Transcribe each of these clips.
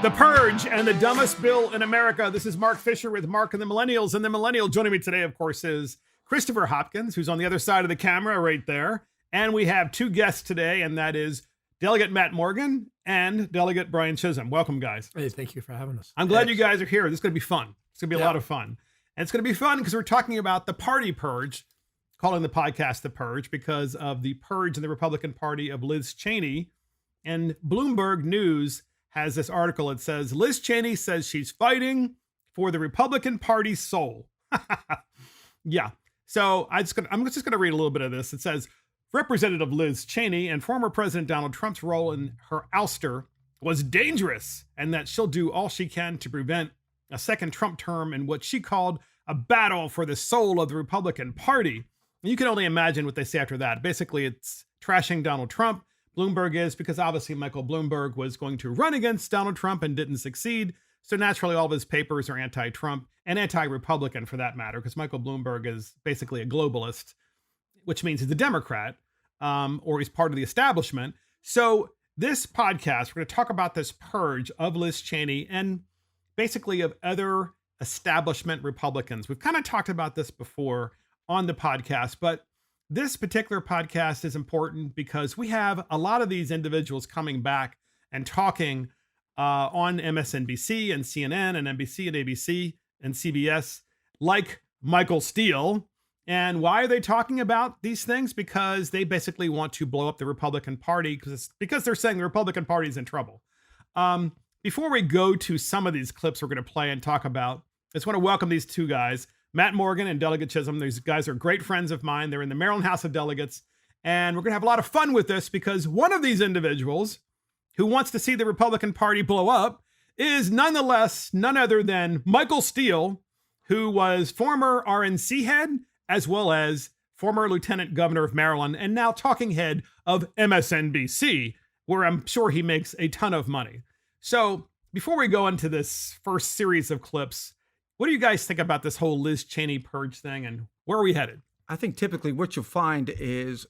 The Purge and the dumbest bill in America. This is Mark Fisher with Mark and the Millennials. And the Millennial joining me today, of course, is Christopher Hopkins, who's on the other side of the camera right there. And we have two guests today, and that is Delegate Matt Morgan and Delegate Brian Chisholm. Welcome, guys. Hey, thank you for having us. I'm glad you guys are here. This is going to be fun. It's going to be a lot of fun. And it's going to be fun because we're talking about the party purge, calling the podcast The Purge because of the purge in the Republican Party of Liz Cheney. And Bloomberg News has this article. It says, Liz Cheney says she's fighting for the Republican Party's soul. Yeah. So I'm just going to read a little bit of this. It says, Representative Liz Cheney and former President Donald Trump's role in her ouster was dangerous and that she'll do all she can to prevent a second Trump term in what she called a battle for the soul of the Republican Party. And you can only imagine what they say after that. Basically, it's trashing Donald Trump. Bloomberg is, because obviously Michael Bloomberg was going to run against Donald Trump and didn't succeed. So naturally, all of his papers are anti-Trump and anti-Republican for that matter, because Michael Bloomberg is basically a globalist, which means he's a Democrat, or he's part of the establishment. So this podcast, we're going to talk about this purge of Liz Cheney and basically of other establishment Republicans. We've kind of talked about this before on the podcast, but this particular podcast is important because we have a lot of these individuals coming back and talking on MSNBC and CNN and NBC and ABC and CBS, like Michael Steele. And why are they talking about these things? Because they basically want to blow up the Republican Party because they're saying the Republican Party is in trouble. Before we go to some of these clips we're going to play and talk about, I just want to welcome these two guys, Matt Morgan and Delegate Chisholm. These guys are great friends of mine. They're in the Maryland House of Delegates. And we're going to have a lot of fun with this because one of these individuals who wants to see the Republican Party blow up is none other than Michael Steele, who was former RNC head, as well as former Lieutenant Governor of Maryland, and now talking head of MSNBC, where I'm sure he makes a ton of money. So before we go into this first series of clips, what do you guys think about this whole Liz Cheney purge thing, and where are we headed? I think typically what you'll find is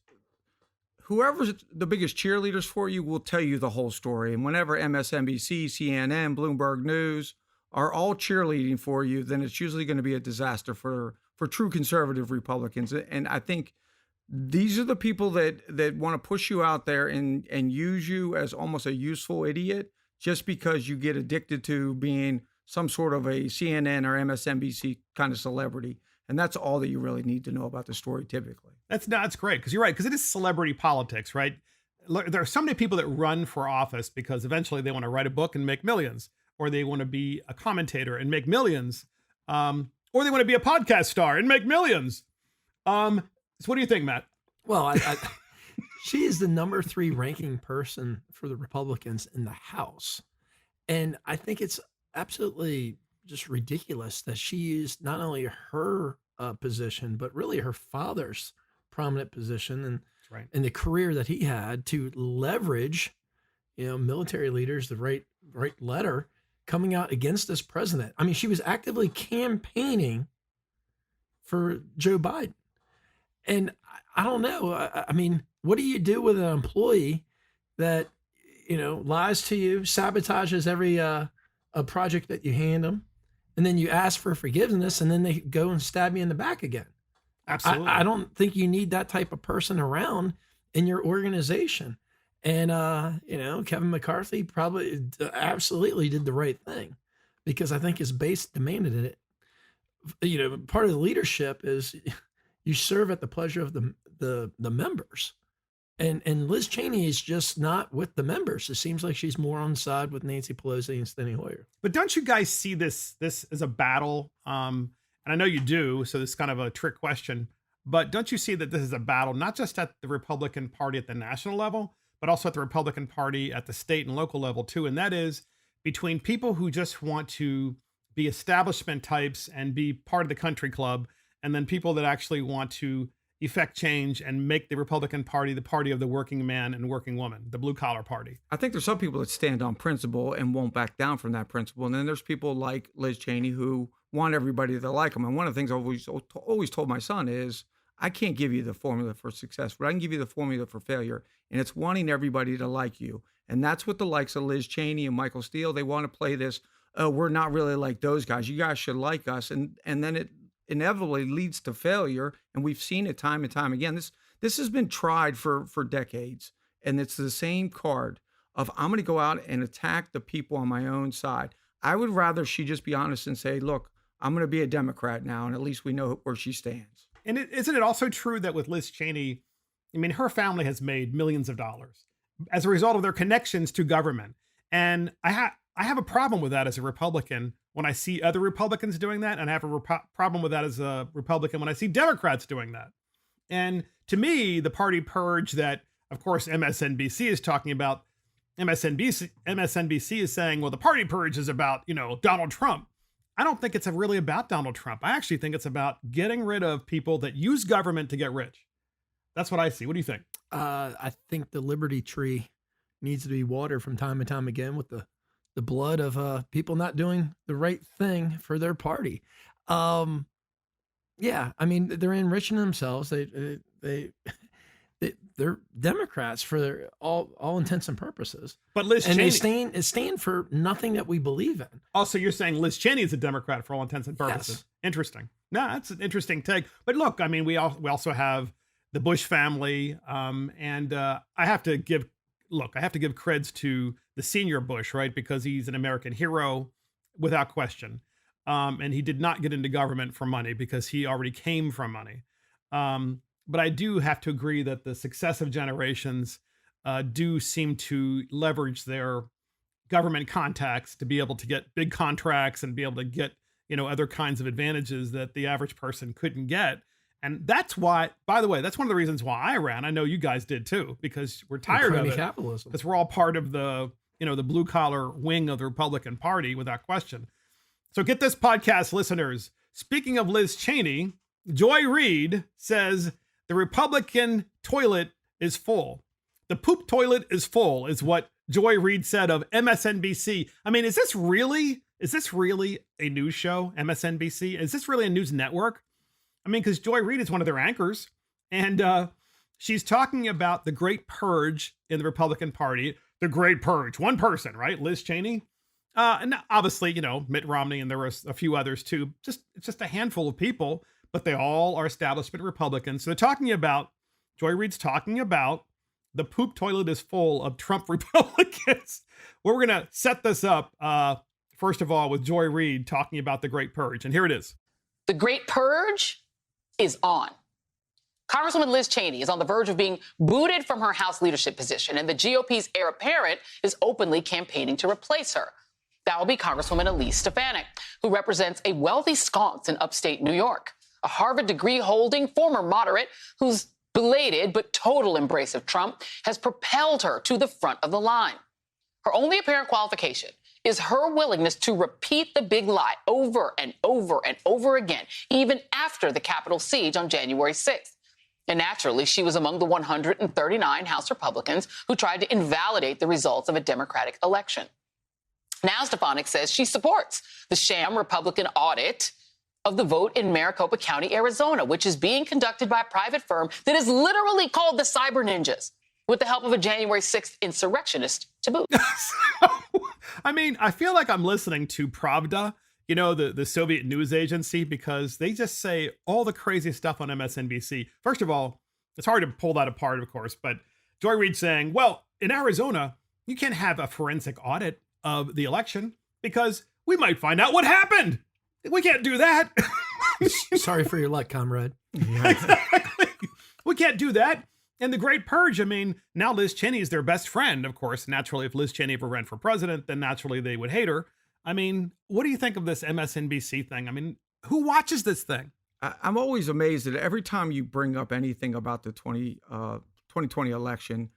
whoever's the biggest cheerleaders for you will tell you the whole story. And whenever MSNBC, CNN, Bloomberg News are all cheerleading for you, then it's usually going to be a disaster for true conservative Republicans. And I think these are the people that want to push you out there and use you as almost a useful idiot just because you get addicted to being some sort of a CNN or MSNBC kind of celebrity. And that's all that you really need to know about the story typically. That's great, because you're right, because it is celebrity politics, right? There are so many people that run for office because eventually they want to write a book and make millions, or they want to be a commentator and make millions, or they want to be a podcast star and make millions. So what do you think, Matt? Well, she is the number 3 ranking person for the Republicans in the House. And I think it's absolutely just ridiculous that she used not only her position, but really her father's prominent position and the career that he had to leverage, military leaders, the right letter coming out against this president. I mean, she was actively campaigning for Joe Biden. And I don't know. I mean, what do you do with an employee that, lies to you, sabotages every a project that you hand them, and then you ask for forgiveness, and then they go and stab you in the back again? Absolutely. I don't think you need that type of person around in your organization. And, Kevin McCarthy probably absolutely did the right thing because I think his base demanded it. Part of the leadership is you serve at the pleasure of the members. And Liz Cheney is just not with the members. It seems like she's more on side with Nancy Pelosi and Steny Hoyer. But don't you guys see this as a battle? And I know you do, so this is kind of a trick question. But don't you see that this is a battle, not just at the Republican Party at the national level, but also at the Republican Party at the state and local level too? And that is between people who just want to be establishment types and be part of the country club, and then people that actually want to effect change and make the Republican Party the party of the working man and working woman, the blue collar party. I think there's some people that stand on principle and won't back down from that principle. And then there's people like Liz Cheney who want everybody to like them. And one of the things I've always told my son is, I can't give you the formula for success, but I can give you the formula for failure. And it's wanting everybody to like you. And that's what the likes of Liz Cheney and Michael Steele, they want to play this, oh, we're not really like those guys. You guys should like us. And then it inevitably leads to failure. And we've seen it time and time again. This has been tried for decades. And it's the same card of I'm going to go out and attack the people on my own side. I would rather she just be honest and say, look, I'm going to be a Democrat now. And at least we know where she stands. And isn't it also true that with Liz Cheney, I mean, her family has made millions of dollars as a result of their connections to government. And I have a problem with that as a Republican when I see other Republicans doing that. And I have a problem with that as a Republican when I see Democrats doing that. And to me, the party purge that, of course, MSNBC is talking about, MSNBC is saying, well, the party purge is about, Donald Trump. I don't think it's really about Donald Trump. I actually think it's about getting rid of people that use government to get rich. That's what I see. What do you think? I think the Liberty Tree needs to be watered from time to time again with the blood of people not doing the right thing for their party. Yeah, I mean, they're enriching themselves. They're Democrats for all intents and purposes. But Liz and Cheney, they stand for nothing that we believe in. Also, you're saying Liz Cheney is a Democrat for all intents and purposes. Yes. Interesting. No, that's an interesting take. But look, I mean, we also have the Bush family, and I have to give creds to the senior Bush, right? Because he's an American hero without question. And he did not get into government for money because he already came from money. But I do have to agree that the successive generations do seem to leverage their government contacts to be able to get big contracts and be able to get, other kinds of advantages that the average person couldn't get. And that's why, by the way, that's one of the reasons why I ran. I know you guys did too, because we're tired of it. Capitalism. Because we're all part of the blue collar wing of the Republican Party without question. So get this, podcast listeners. Speaking of Liz Cheney, Joy Reid says the Republican toilet is full. The poop toilet is full, is what Joy Reid said of MSNBC. I mean, is this really a news show, MSNBC? Is this really a news network? I mean, because Joy Reid is one of their anchors, and she's talking about the Great Purge in the Republican Party. The Great Purge, one person, right? Liz Cheney. And obviously, Mitt Romney, and there were a few others too. It's just a handful of people, but they all are establishment Republicans. So Joy Reid's talking about the poop toilet is full of Trump Republicans. We're going to set this up, first of all, with Joy Reid talking about the Great Purge. And here it is. The Great Purge is on. Congresswoman Liz Cheney is on the verge of being booted from her House leadership position, and the GOP's heir apparent is openly campaigning to replace her. That will be Congresswoman Elise Stefanik, who represents a wealthy sconce in upstate New York, a Harvard degree-holding former moderate whose belated but total embrace of Trump has propelled her to the front of the line. Her only apparent qualification is her willingness to repeat the big lie over and over and over again, even after the Capitol siege on January 6th. And naturally, she was among the 139 House Republicans who tried to invalidate the results of a Democratic election. Now Stefanik says she supports the sham Republican audit of the vote in Maricopa County, Arizona, which is being conducted by a private firm that is literally called the Cyber Ninjas, with the help of a January 6th insurrectionist to boot. I mean, I feel like I'm listening to Pravda, the Soviet news agency, because they just say all the crazy stuff on MSNBC. First of all, it's hard to pull that apart, of course, but Joy Reid saying, well, in Arizona, you can't have a forensic audit of the election because we might find out what happened. We can't do that. Sorry for your luck, comrade. Exactly. We can't do that. And the Great Purge, I mean, now Liz Cheney is their best friend, of course. Naturally, if Liz Cheney ever ran for president, then naturally they would hate her. I mean, what do you think of this MSNBC thing? I mean, who watches this thing? I'm always amazed that every time you bring up anything about the 2020 election,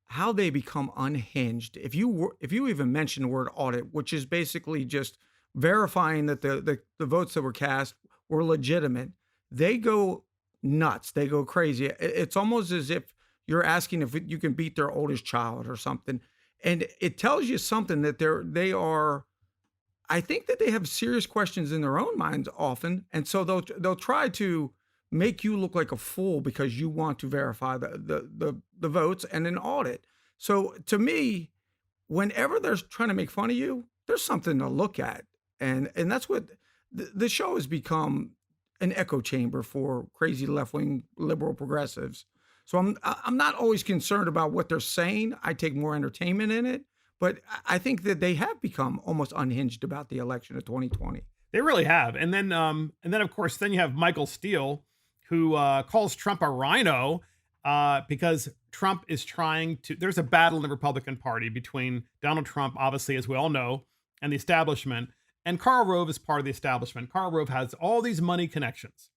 how they become unhinged. If you even mention the word audit, which is basically just verifying that the votes that were cast were legitimate, they go nuts. They go crazy. It's almost as if you're asking if you can beat their oldest child or something. And it tells you something that they are, I think that they have serious questions in their own minds often. And so they'll try to make you look like a fool because you want to verify the votes and an audit. So to me, whenever they're trying to make fun of you, there's something to look at. And that's what the show has become, an echo chamber for crazy left-wing liberal progressives. So I'm not always concerned about what they're saying. I take more entertainment in it, but I think that they have become almost unhinged about the election of 2020. They really have. And then of course, then you have Michael Steele, who calls Trump a rhino because Trump is trying to. There's a battle in the Republican Party between Donald Trump, obviously, as we all know, and the establishment. And Karl Rove is part of the establishment. Karl Rove has all these money connections.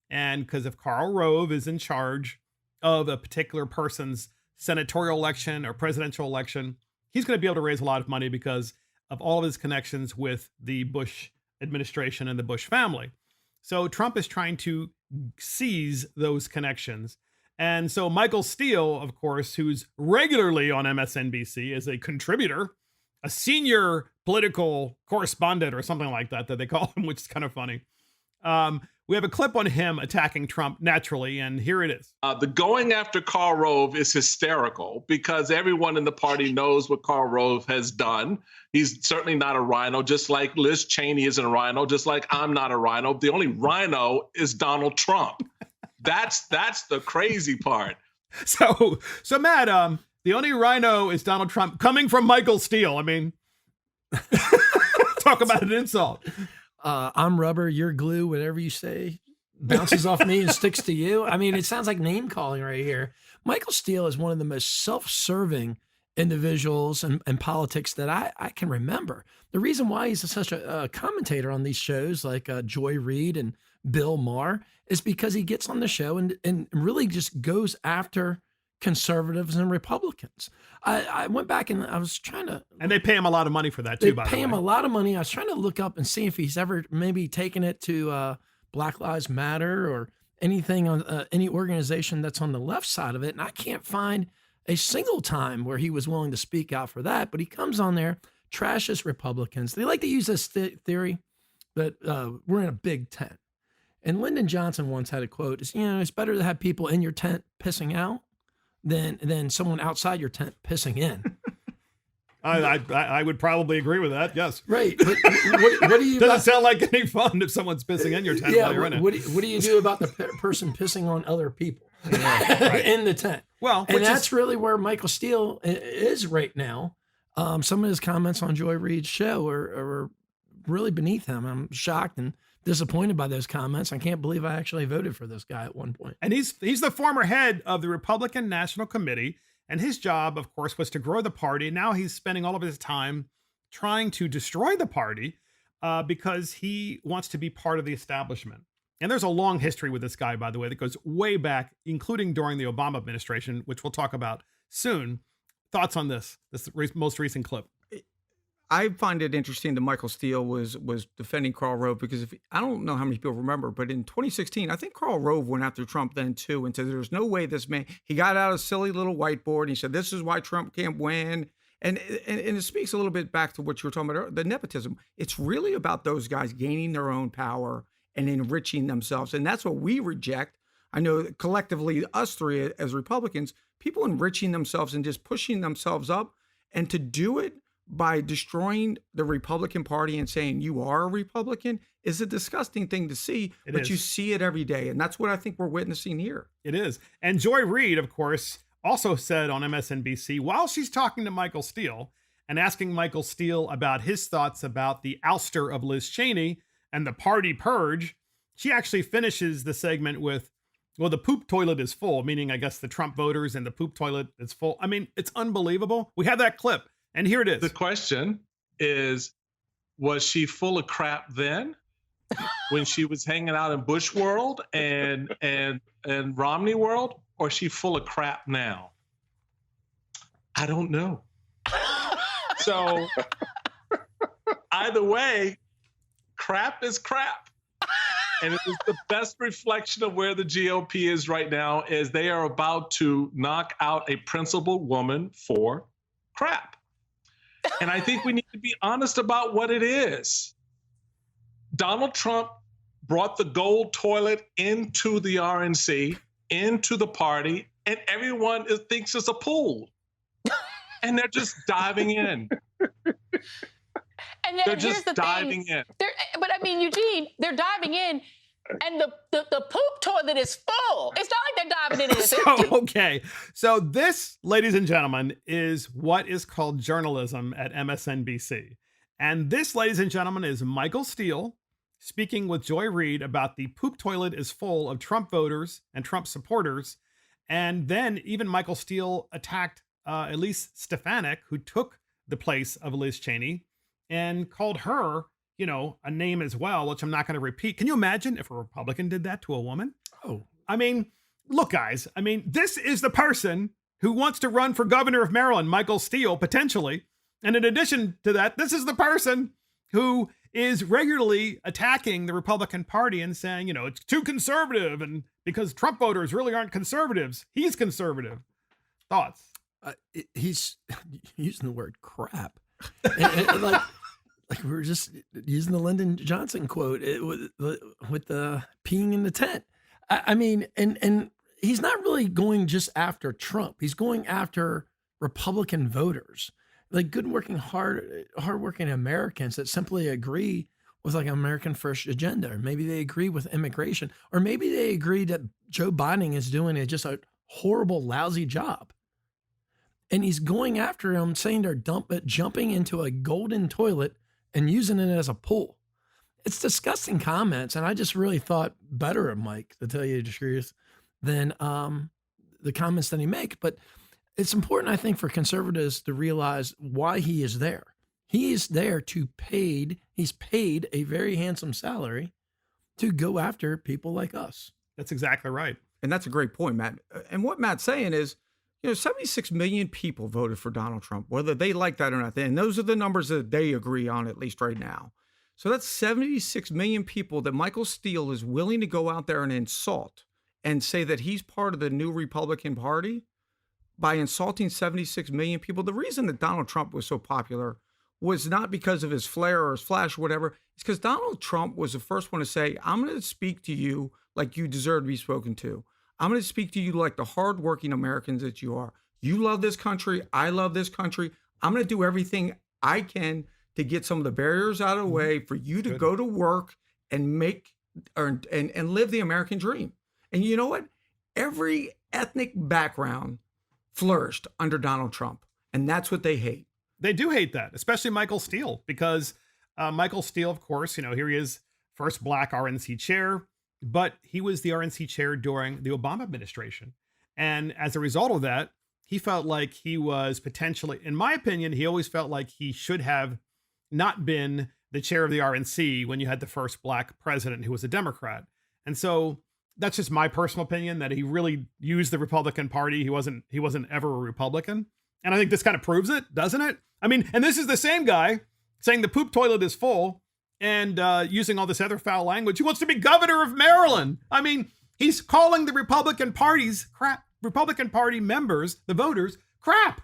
And because if Karl Rove is in charge of a particular person's senatorial election or presidential election, he's going to be able to raise a lot of money because of all of his connections with the Bush administration and the Bush family. So Trump is trying to seize those connections. And so Michael Steele, of course, who's regularly on MSNBC as a contributor, a senior political correspondent or something like that they call him, which is kind of funny. We have a clip on him attacking Trump naturally, and here it is. The going after Karl Rove is hysterical because everyone in the party knows what Karl Rove has done. He's certainly not a rhino, just like Liz Cheney isn't a rhino, just like I'm not a rhino. The only rhino is Donald Trump. That's the crazy part. So Matt, the only rhino is Donald Trump, coming from Michael Steele. I mean, talk about an insult. I'm rubber, you're glue, whatever you say bounces off me and sticks to you. I mean, it sounds like name calling right here. Michael Steele is one of the most self-serving individuals in politics that I can remember. The reason why he's such a commentator on these shows like Joy Reid and Bill Maher is because he gets on the show and really just goes after conservatives and Republicans. I went back and I was trying to... And they pay him a lot of money for that too, by the way. They pay him a lot of money. I was trying to look up and see if he's ever maybe taken it to Black Lives Matter or anything on any organization that's on the left side of it. And I can't find a single time where he was willing to speak out for that. But he comes on there, trashes Republicans. They like to use this theory that we're in a big tent. And Lyndon Johnson once had a quote, it's better to have people in your tent pissing out than someone outside your tent pissing in. I would probably agree with that. Yes. Right. But what do you... Doesn't sound like any fun if someone's pissing in your tent while you're in it. What do you do about the person pissing on other people in the tent? Well, and that's really where Michael Steele is right now. Some of his comments on Joy Reid's show are really beneath him. I'm shocked and disappointed by those comments. I can't believe I actually voted for this guy at one point. And he's the former head of the Republican National Committee, and his job, of course, was to grow the party. Now he's spending all of his time trying to destroy the party because he wants to be part of the establishment. And there's a long history with this guy, by the way, that goes way back, including during the Obama administration, which we'll talk about soon. Thoughts on this most recent clip? I find it interesting that Michael Steele was defending Karl Rove because I don't know how many people remember, but in 2016, I think Karl Rove went after Trump then too and said there's no way this man, he got out a silly little whiteboard and he said this is why Trump can't win. And it speaks a little bit back to what you were talking about, the nepotism. It's really about those guys gaining their own power and enriching themselves. And that's what we reject. I know collectively, us three as Republicans, people enriching themselves and just pushing themselves up, and to do it by destroying the Republican Party and saying you are a Republican is a disgusting thing to see, but you see it every day. And that's what I think we're witnessing here. It is. And Joy Reid, of course, also said on MSNBC, while she's talking to Michael Steele and asking Michael Steele about his thoughts about the ouster of Liz Cheney and the party purge, she actually finishes the segment with, well, the poop toilet is full, meaning I guess the Trump voters and the poop toilet is full. I mean, it's unbelievable. We have that clip. And here it is. The question is, was she full of crap then when she was hanging out in Bush world and Romney world, or is she full of crap now? I don't know. So either way, crap is crap. And it is the best reflection of where the GOP is right now, is they are about to knock out a principled woman for crap. And I think we need to be honest about what it is. Donald Trump brought the gold toilet into the RNC, into the party, and everyone thinks it's a pool. and they're just diving in. And then They're here's just the diving thing. in. But I mean, Eugene, they're diving in, and the poop toilet is full. It's not like they're diving in and it's empty. So, okay. So this, ladies and gentlemen, is what is called journalism at MSNBC. And this, ladies and gentlemen, is Michael Steele speaking with Joy Reid about the poop toilet is full of Trump voters and Trump supporters. And then even Michael Steele attacked Elise Stefanik, who took the place of Liz Cheney, and called her, you know, a name as well, which I'm not going to repeat. Can you imagine if a Republican did that to a woman? Oh, I mean, look, guys, I mean, this is the person who wants to run for governor of Maryland, Michael Steele, potentially. And in addition to that, this is the person who is regularly attacking the Republican Party and saying, you know, it's too conservative. And because Trump voters really aren't conservatives, he's conservative. Thoughts? He's using the word crap. And like we were just using the Lyndon Johnson quote with the peeing in the tent. I mean, and he's not really going just after Trump. He's going after Republican voters, like hardworking Americans that simply agree with like an American first agenda. Or maybe they agree with immigration, or maybe they agree that Joe Biden is doing just a horrible, lousy job. And he's going after them, saying they're jumping into a golden toilet and using it as a pool. It's disgusting comments. And I just really thought better of Mike, to tell you the truth, than the comments that he makes. But it's important, I think, for conservatives to realize why he is there. He is there he's paid a very handsome salary to go after people like us. That's exactly right. And that's a great point, Matt. And what Matt's saying is, you know, 76 million people voted for Donald Trump, whether they like that or not. And those are the numbers that they agree on, at least right now. So that's 76 million people that Michael Steele is willing to go out there and insult and say that he's part of the new Republican Party by insulting 76 million people. The reason that Donald Trump was so popular was not because of his flair or his flash or whatever. It's because Donald Trump was the first one to say, I'm going to speak to you like you deserve to be spoken to. I'm going to speak to you like the hardworking Americans that you are. You love this country. I love this country. I'm going to do everything I can to get some of the barriers out of the way for you to go to work and make and live the American dream. And you know what? Every ethnic background flourished under Donald Trump. And that's what they hate. They do hate that, especially Michael Steele, because Michael Steele, of course, you know, here he is, first Black RNC chair, but he was the RNC chair during the Obama administration. And as a result of that, he felt like he was potentially, in my opinion, he always felt like he should have not been the chair of the RNC when you had the first Black president who was a Democrat. And so that's just my personal opinion, that he really used the Republican Party. He wasn't ever a Republican. And I think this kind of proves it, doesn't it? I mean, and this is the same guy saying the poop toilet is full and using all this other foul language. He wants to be governor of Maryland. I mean, he's calling the Republican Party's crap, Republican Party members, the voters, crap.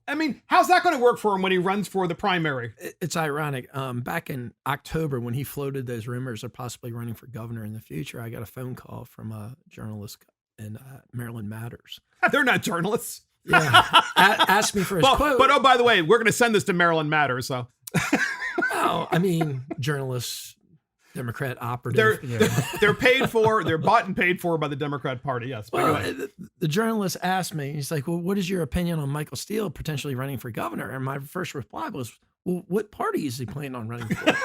I mean, how's that going to work for him when he runs for the primary? It's ironic. Back in October, when he floated those rumors of possibly running for governor in the future, I got a phone call from a journalist in Maryland Matters. They're not journalists. Yeah, asked me for his quote. But oh, by the way, we're going to send this to Maryland Matters. So, well, I mean, journalists, Democrat operative. They're paid for. They're bought and paid for by the Democrat Party. Yes. Well, the journalist asked me. He's like, "Well, what is your opinion on Michael Steele potentially running for governor?" And my first reply was, "Well, what party is he planning on running for?"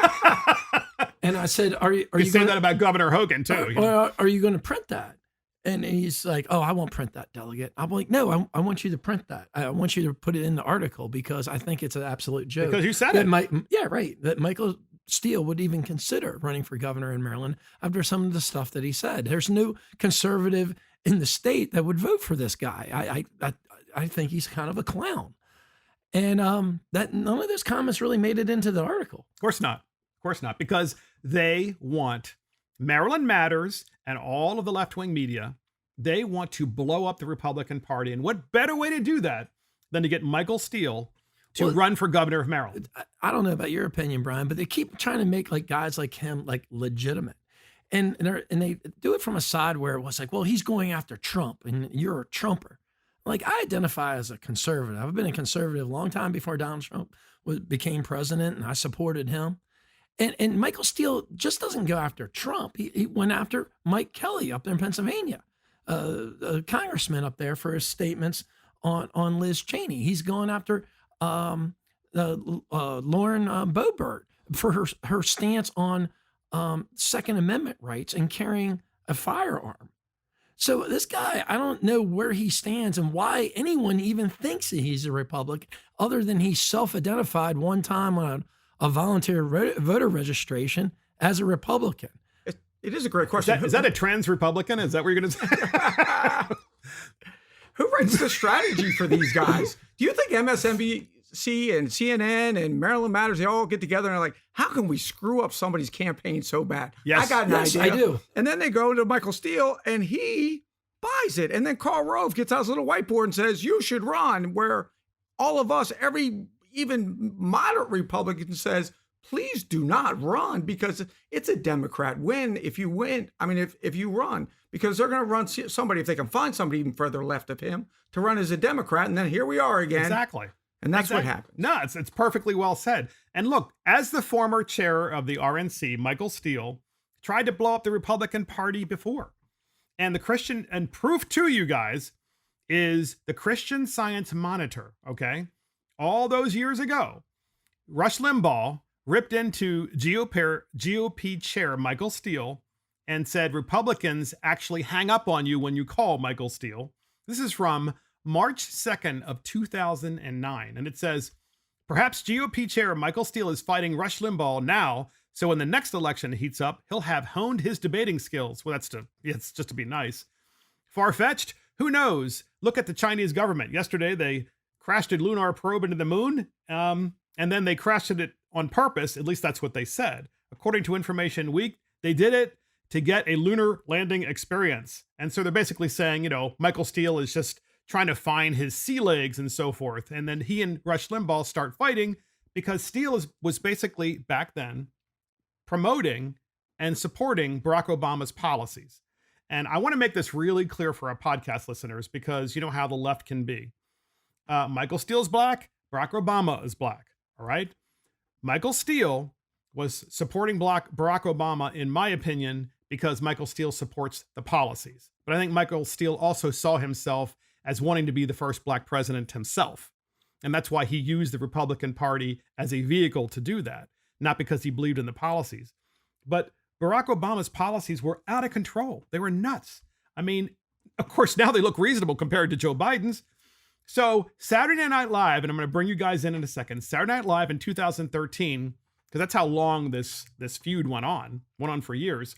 And I said, "Are you saying that about Governor Hogan too? Are you going to print that?" And he's like, "Oh, I won't print that, delegate." I'm like, "No, I want you to print that. I want you to put it in the article because I think it's an absolute joke." Because you said it. Yeah, right. That Michael Steele would even consider running for governor in Maryland after some of the stuff that he said. There's no conservative in the state that would vote for this guy. I think he's kind of a clown. And that none of those comments really made it into the article. Of course not. Of course not. Because they want Maryland Matters and all of the left-wing media, they want to blow up the Republican Party. And what better way to do that than to get Michael Steele to run for governor of Maryland? I don't know about your opinion, Brian, but they keep trying to make like guys like him like legitimate. And they do it from a side where it was like, well, he's going after Trump and you're a Trumper. Like, I identify as a conservative. I've been a conservative a long time before Donald Trump became president, and I supported him. And Michael Steele just doesn't go after Trump. He went after Mike Kelly up there in Pennsylvania, a congressman up there, for his statements on Liz Cheney. He's going after Lauren Boebert for her stance on Second Amendment rights and carrying a firearm. So this guy, I don't know where he stands and why anyone even thinks that he's a Republican, other than he self-identified one time on a volunteer voter registration as a Republican. It is a great question. Is that a trans Republican? Is that what you're going to say? Who writes the strategy for these guys? Do you think MSNBC and CNN and Maryland Matters, they all get together and are like, how can we screw up somebody's campaign so bad? Yes. I got an idea. I do. And then they go to Michael Steele and he buys it. And then Karl Rove gets out his little whiteboard and says, you should run, where all of us, even moderate Republican says, please do not run, because it's a Democrat win if you win. I mean, if you run, because they're going to run somebody, if they can find somebody even further left of him, to run as a Democrat. And then here we are again. Exactly. And that's what happened. No, it's perfectly well said. And look, as the former chair of the RNC, Michael Steele tried to blow up the Republican Party before. And proof to you guys is the Christian Science Monitor, okay? All those years ago, Rush Limbaugh ripped into GOP chair Michael Steele and said Republicans actually hang up on you when you call Michael Steele. This is from March 2nd of 2009. And it says, perhaps GOP chair Michael Steele is fighting Rush Limbaugh now, so when the next election heats up, he'll have honed his debating skills. Well, it's just to be nice. Far-fetched? Who knows? Look at the Chinese government. Yesterday, they crashed a lunar probe into the moon, and then they crashed it on purpose. At least that's what they said. According to Information Week, they did it to get a lunar landing experience. And so they're basically saying, Michael Steele is just trying to find his sea legs and so forth. And then he and Rush Limbaugh start fighting because Steele was basically back then promoting and supporting Barack Obama's policies. And I want to make this really clear for our podcast listeners, because you know how the left can be. Michael Steele's black, Barack Obama is black. All right. Michael Steele was supporting Barack Obama, in my opinion, because Michael Steele supports the policies. But I think Michael Steele also saw himself as wanting to be the first black president himself. And that's why he used the Republican Party as a vehicle to do that, not because he believed in the policies. But Barack Obama's policies were out of control. They were nuts. I mean, of course, now they look reasonable compared to Joe Biden's. So Saturday Night Live, and I'm going to bring you guys in a second, Saturday Night Live in 2013, because that's how long this feud went on for years,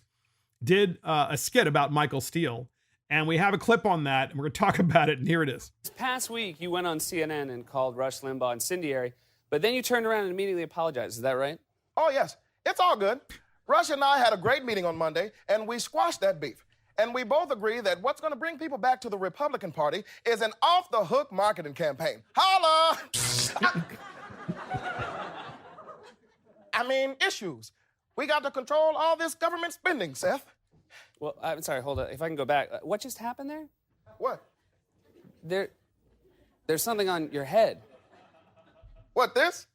did a skit about Michael Steele. And we have a clip on that, and we're going to talk about it, and here it is. This past week, you went on CNN and called Rush Limbaugh incendiary, but then you turned around and immediately apologized. Is that right? Oh, yes. It's all good. Rush and I had a great meeting on Monday, and we squashed that beef. And we both agree that what's going to bring people back to the Republican Party is an off-the-hook marketing campaign. Holla! I mean, issues. We got to control all this government spending, Seth. Well, I'm sorry, hold on. If I can go back. What just happened there? What? There's something on your head. What, this?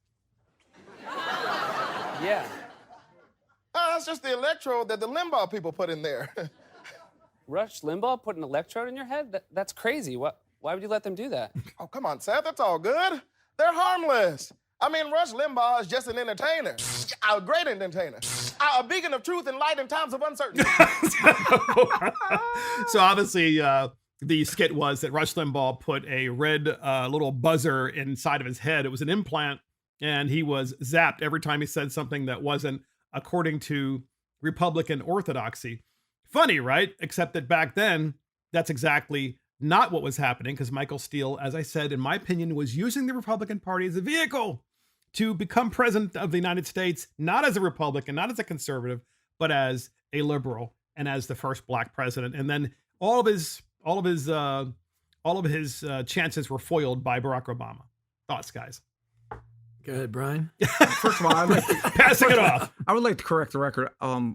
Yeah. That's just the electrode that the Limbaugh people put in there. Rush Limbaugh put an electrode in your head? That's crazy. Why would you let them do that? Oh, come on, Seth. That's all good. They're harmless. I mean, Rush Limbaugh is just an entertainer. A great entertainer. A beacon of truth and light in times of uncertainty. So obviously, the skit was that Rush Limbaugh put a red little buzzer inside of his head. It was an implant, and he was zapped every time he said something that wasn't according to Republican orthodoxy. Funny, right? Except that back then, that's exactly not what was happening, because Michael Steele, as I said, in my opinion, was using the Republican Party as a vehicle to become president of the United States, not as a Republican, not as a conservative, but as a liberal and as the first black president. And then all of his chances were foiled by Barack Obama. Thoughts, guys? Go ahead, Brian. First of all, Passing it off. I would like to correct the record.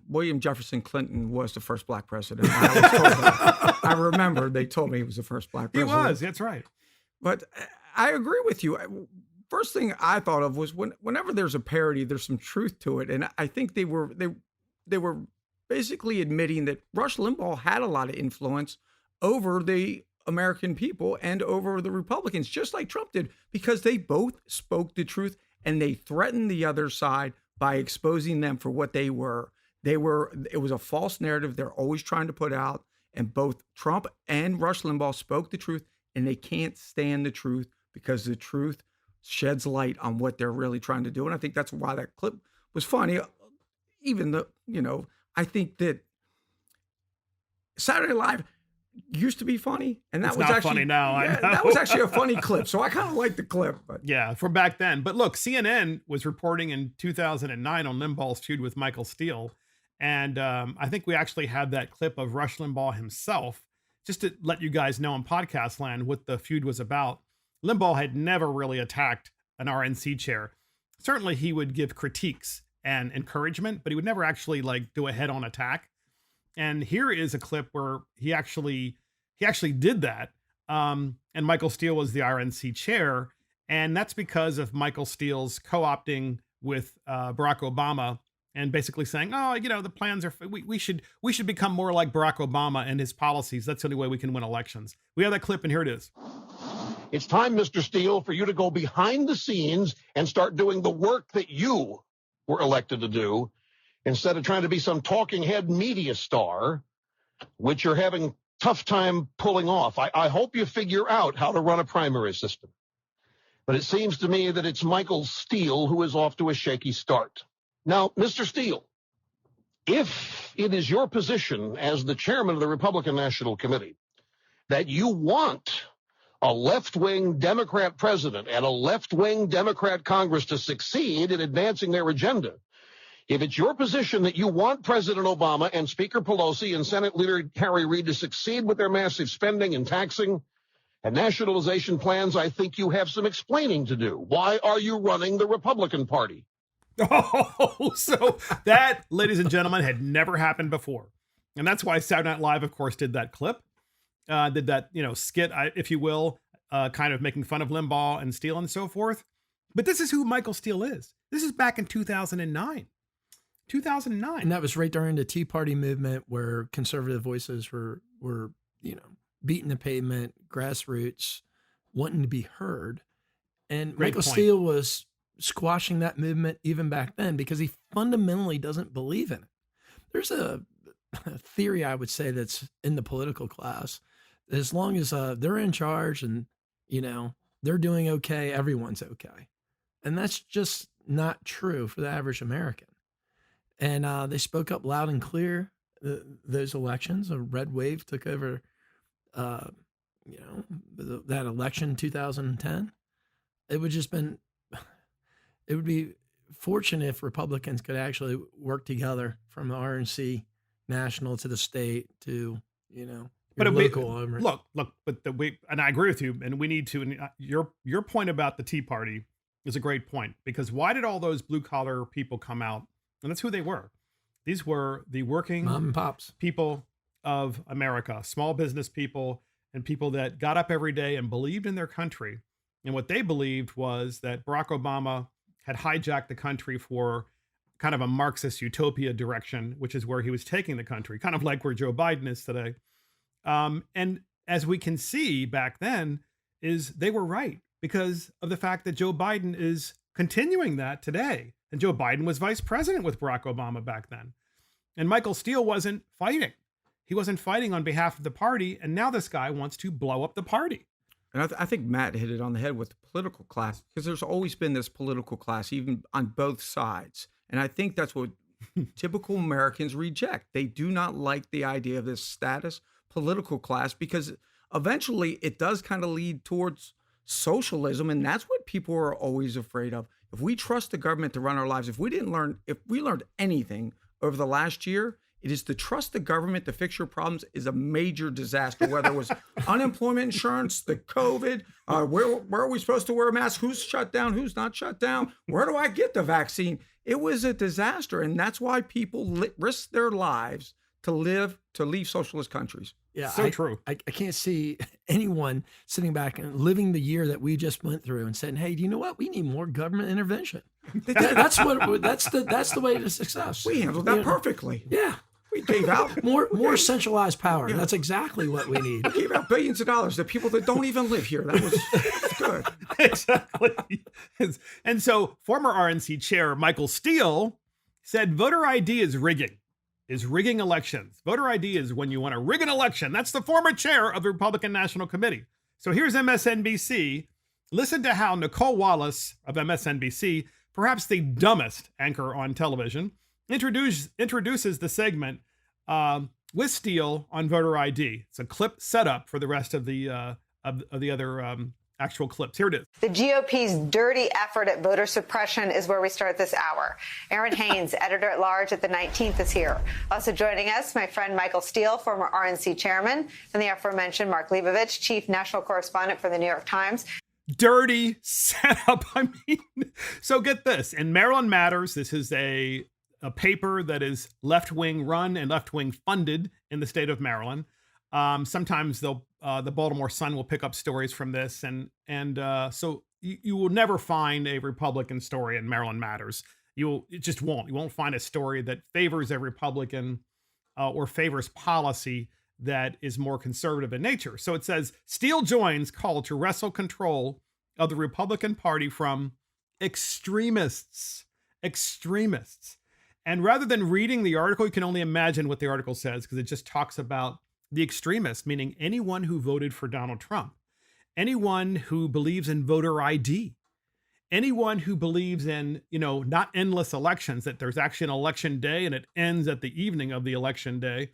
William Jefferson Clinton was the first black president. I was told that. I remember they told me he was the first black He president. was. That's right. But I agree with you. First thing I thought of was whenever there's a parody, there's some truth to it, and I think they were basically admitting that Rush Limbaugh had a lot of influence over the American people and over the Republicans, just like Trump did, because they both spoke the truth and they threatened the other side by exposing them for what they were. It was a false narrative they're always trying to put out, and both Trump and Rush Limbaugh spoke the truth, and they can't stand the truth because the truth sheds light on what they're really trying to do. And I think that's why that clip was funny. Even though, I think that Saturday Night Live used to be funny, and that It's was not actually funny now. I know. that was actually a funny clip. So I kind of like the clip. But Yeah, from back then. But look, CNN was reporting in 2009 on Limbaugh's feud with Michael Steele. And I think we actually had that clip of Rush Limbaugh himself, just to let you guys know in podcast land what the feud was about. Limbaugh had never really attacked an RNC chair. Certainly he would give critiques and encouragement, but he would never actually do a head-on attack. And here is a clip where he actually did that. And Michael Steele was the RNC chair. And that's because of Michael Steele's co-opting with Barack Obama and basically saying, the plans are, we should become more like Barack Obama and his policies. That's the only way we can win elections. We have that clip, and here it is. It's time, Mr. Steele, for you to go behind the scenes and start doing the work that you were elected to do, instead of trying to be some talking head media star, which you're having tough time pulling off. I hope you figure out how to run a primary system. But it seems to me that it's Michael Steele who is off to a shaky start. Now, Mr. Steele, if it is your position as the chairman of the Republican National Committee that you want a left-wing Democrat president and a left-wing Democrat Congress to succeed in advancing their agenda, if it's your position that you want President Obama and Speaker Pelosi and Senate Leader Harry Reid to succeed with their massive spending and taxing and nationalization plans, I think you have some explaining to do. Why are you running the Republican Party? Oh, so that, ladies and gentlemen, had never happened before. And that's why Saturday Night Live, of course, did that clip, did that, skit, if you will, kind of making fun of Limbaugh and Steele and so forth. But this is who Michael Steele is. This is back in 2009. 2009. And that was right during the Tea Party movement where conservative voices were beating the pavement, grassroots, wanting to be heard. And Great Michael point. Steele was squashing that movement even back then because he fundamentally doesn't believe in it. There's a theory, I would say, that's in the political class. As long as they're in charge and, they're doing okay, everyone's okay. And that's just not true for the average American. And they spoke up loud and clear those elections. A red wave took over, that election in 2010. It would be fortunate if Republicans could actually work together from the RNC national to the state to, But local. and I agree with you. And we need to, and your point about the Tea Party is a great point, because why did all those blue collar people come out? And that's who they were. These were the working Mom and pops people of America, small business people, and people that got up every day and believed in their country. And what they believed was that Barack Obama had hijacked the country for kind of a Marxist utopia direction, which is where he was taking the country, kind of like where Joe Biden is today. And as we can see back then, is they were right because of the fact that Joe Biden is continuing that today. And Joe Biden was vice president with Barack Obama back then. And Michael Steele wasn't fighting. He wasn't fighting on behalf of the party. And now this guy wants to blow up the party. And I think Matt hit it on the head with the political class, because there's always been this political class, even on both sides. And I think that's what typical Americans reject. They do not like the idea of this status political class, because eventually it does kind of lead towards socialism. And that's what people are always afraid of. If we trust the government to run our lives, if we learned anything over the last year, It is to trust the government to fix your problems is a major disaster, whether it was unemployment insurance, the COVID, where are we supposed to wear a mask? Who's shut down? Who's not shut down? Where do I get the vaccine? It was a disaster. And that's why people risk their lives to leave socialist countries. Yeah, So true. I can't see anyone sitting back and living the year that we just went through and saying, "Hey, do you know what? We need more government intervention." That's the way to success. We handled that perfectly. Yeah, We gave out more centralized power. Yeah. That's exactly what we need. We gave out billions of dollars to people that don't even live here. That's good. Exactly. And so former RNC chair Michael Steele said voter ID is rigging elections. Voter ID is when you want to rig an election. That's the former chair of the Republican National Committee. So here's MSNBC. Listen to how Nicole Wallace of MSNBC, perhaps the dumbest anchor on television, introduces the segment with Steele on voter ID. It's a clip set up for the rest of the other actual clips. Here it is. The GOP's dirty effort at voter suppression is where we start this hour. Aaron Haynes, editor-at-large at the 19th, is here. Also joining us, my friend Michael Steele, former RNC chairman, and the aforementioned Mark Leibovich, chief national correspondent for the New York Times. Dirty setup. I mean, so get this. In Maryland Matters, this is a paper that is left-wing run and left-wing funded in the state of Maryland. Sometimes the Baltimore Sun will pick up stories from this, and so you will never find a Republican story in Maryland Matters. It just won't. You won't find a story that favors a Republican or favors policy that is more conservative in nature. So it says, Steele joins call to wrestle control of the Republican Party from extremists. And rather than reading the article, you can only imagine what the article says, because it just talks about the extremists, meaning anyone who voted for Donald Trump, anyone who believes in voter ID, anyone who believes in, not endless elections, that there's actually an election day and it ends at the evening of the election day,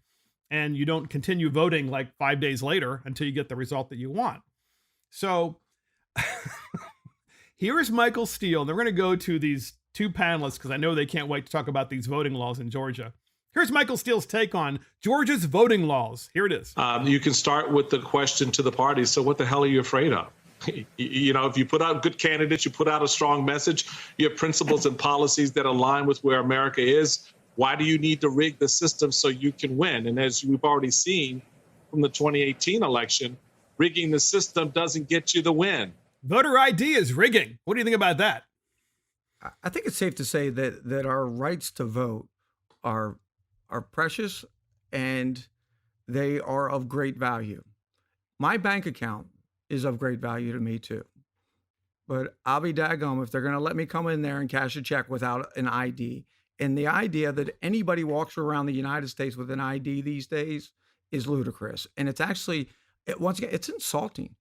and you don't continue voting like 5 days later until you get the result that you want. So here is Michael Steele. And they're going to go to these two panelists because I know they can't wait to talk about these voting laws in Georgia. Here's Michael Steele's take on Georgia's voting laws. Here it is. You can start with the question to the party. So what the hell are you afraid of? If you put out good candidates, you put out a strong message, you have principles and policies that align with where America is. Why do you need to rig the system so you can win? And as we've already seen from the 2018 election, rigging the system doesn't get you the win. Voter ID is rigging. What do you think about that? I think it's safe to say that our rights to vote are precious and they are of great value. My bank account is of great value to me too. But I'll be daggum if they're going to let me come in there and cash a check without an ID. And the idea that anybody walks around the United States with an ID these days is ludicrous. And it's actually, once again, it's insulting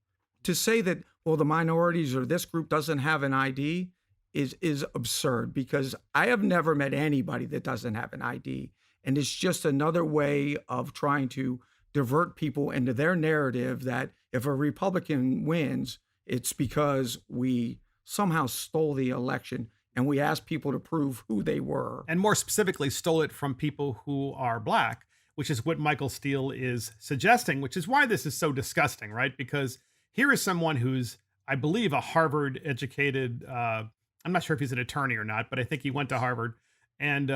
to say that, well, the minorities or this group doesn't have an ID is absurd, because I have never met anybody that doesn't have an ID. And it's just another way of trying to divert people into their narrative that if a Republican wins, it's because we somehow stole the election. And we asked people to prove who they were. And more specifically, stole it from people who are black, which is what Michael Steele is suggesting, which is why this is so disgusting, right? Because here is someone who's, I believe, a Harvard-educated, I'm not sure if he's an attorney or not, but I think he went to Harvard. And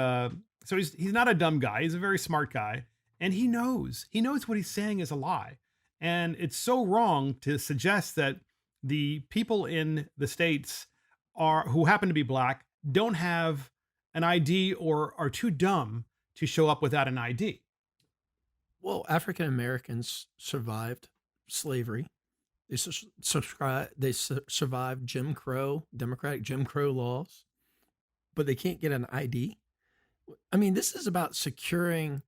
so he's not a dumb guy. He's a very smart guy. And he knows what he's saying is a lie. And it's so wrong to suggest that the people in the states who happen to be black don't have an ID or are too dumb to show up without an ID. Well, African Americans survived slavery. They survived Jim Crow, Democratic Jim Crow laws, but they can't get an ID. I mean, this is about securing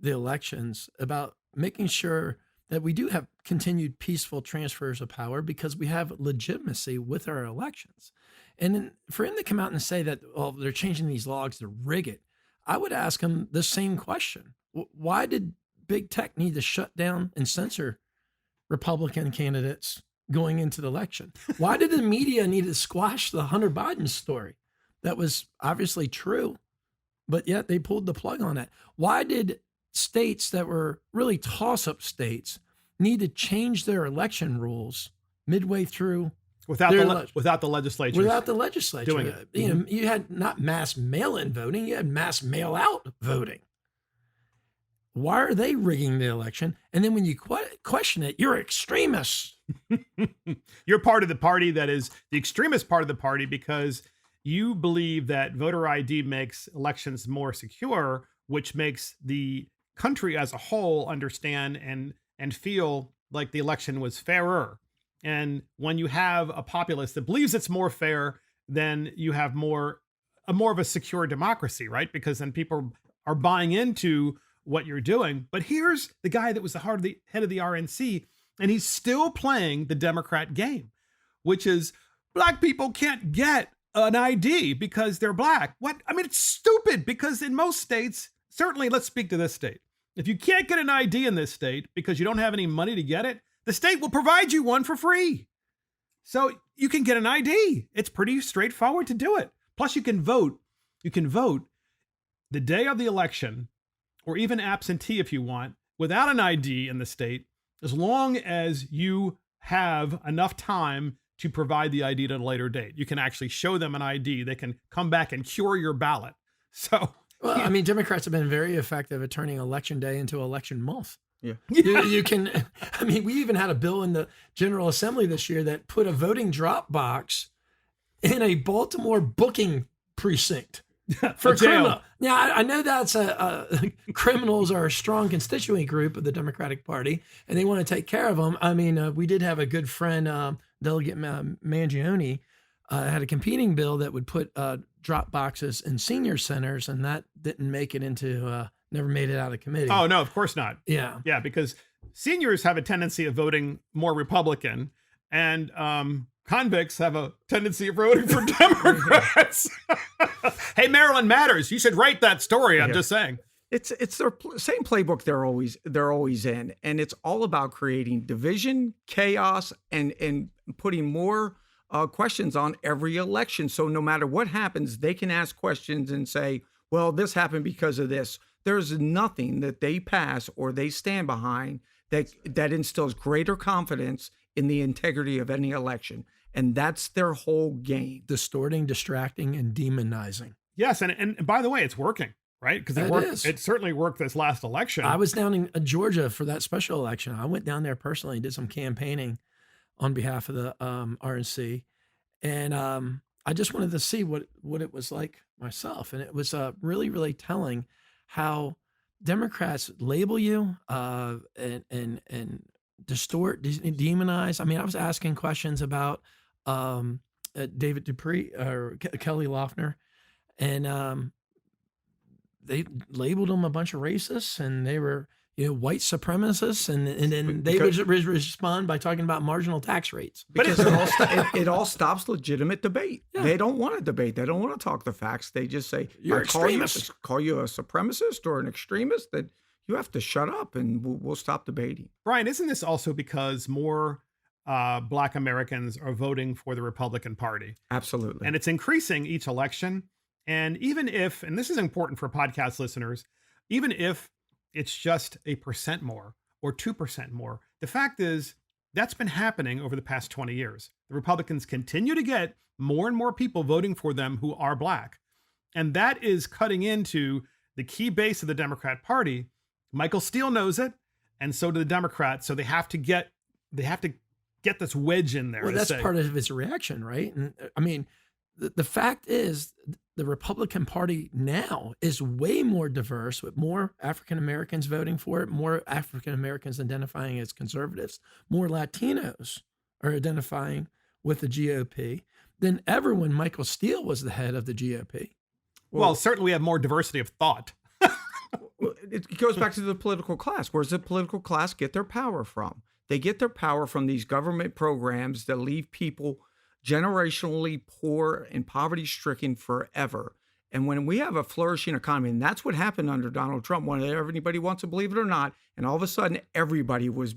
the elections, about making sure that we do have continued peaceful transfers of power because we have legitimacy with our elections. And then for him to come out and say that, well, they're changing these laws to rig it, I would ask him the same question. Why did big tech need to shut down and censor Republican candidates going into the election? Why did the media need to squash the Hunter Biden story? That was obviously true, but yet they pulled the plug on it. Why did states that were really toss-up states need to change their election rules midway through? Without the legislature. Without the legislature doing it. You know, you had not mass mail-in voting, you had mass mail-out voting. Why are they rigging the election? And then when you question it, you're extremists. You're part of the party that is the extremist part of the party because you believe that voter ID makes elections more secure, which makes the country as a whole understand and feel like the election was fairer. And when you have a populace that believes it's more fair, then you have more of a secure democracy, right? Because then people are buying into what you're doing. But here's the guy that was the head of the RNC, and he's still playing the Democrat game, which is black people can't get an ID because they're black. What? I mean, it's stupid because in most states, certainly let's speak to this state. If you can't get an ID in this state because you don't have any money to get it, the state will provide you one for free. So you can get an ID. It's pretty straightforward to do it. Plus you can vote. You can vote the day of the election or even absentee if you want without an ID in the state, as long as you have enough time to provide the ID at a later date. You can actually show them an ID. They can come back and cure your ballot. So, well, I mean, Democrats have been very effective at turning election day into election month. Yeah. You can, I mean, we even had a bill in the General Assembly this year that put a voting drop box in a Baltimore booking precinct for criminal. Now, I know that's criminals are a strong constituent group of the Democratic Party, and they want to take care of them. I mean, we did have a good friend, Delegate Mangione, had a competing bill that would put drop boxes in senior centers, and that didn't make it into, never made it out of committee. Oh, no, of course not. Yeah. Yeah, because seniors have a tendency of voting more Republican, and convicts have a tendency of voting for Democrats. Hey, Maryland matters. You should write that story. I'm just saying. It's their same playbook they're always in, and it's all about creating division, chaos, and putting more questions on every election. So no matter what happens, they can ask questions and say, well, this happened because of this. There's nothing that they pass or they stand behind that instills greater confidence in the integrity of any election. And that's their whole game. Distorting, distracting, and demonizing. Yes, and by the way, it's working, right? Because it worked. It certainly worked this last election. I was down in Georgia for that special election. I went down there personally and did some campaigning on behalf of the RNC. And I just wanted to see what it was like myself. And it was really, really telling how Democrats label you and distort, demonize. I mean, I was asking questions about David Dupree or Kelly Loeffler, and they labeled them a bunch of racists, and they were white supremacists, and then they would respond by talking about marginal tax rates. Because it all stops legitimate debate. Yeah. They don't want to debate. They don't want to talk the facts. They just say, you're call you a supremacist or an extremist, that you have to shut up and we'll stop debating. Brian, isn't this also because more Black Americans are voting for the Republican Party? Absolutely. And it's increasing each election. And even if, and this is important for podcast listeners, even if it's just 1% more or 2% more, the fact is that's been happening over the past 20 years. The Republicans continue to get more and more people voting for them who are Black. And that is cutting into the key base of the Democrat Party. Michael Steele knows it, and so do the Democrats. So they have to get this wedge in there. Well, that's part of its reaction, right? And I mean, the fact is, the Republican Party now is way more diverse, with more African Americans voting for it, more African Americans identifying as conservatives, more Latinos are identifying with the GOP than ever when Michael Steele was the head of the GOP. Well, certainly we have more diversity of thought. It goes back to the political class. Where does the political class get their power from? They get their power from these government programs that leave people generationally poor and poverty-stricken forever. And when we have a flourishing economy, and that's what happened under Donald Trump, whether anybody wants to believe it or not, and all of a sudden everybody was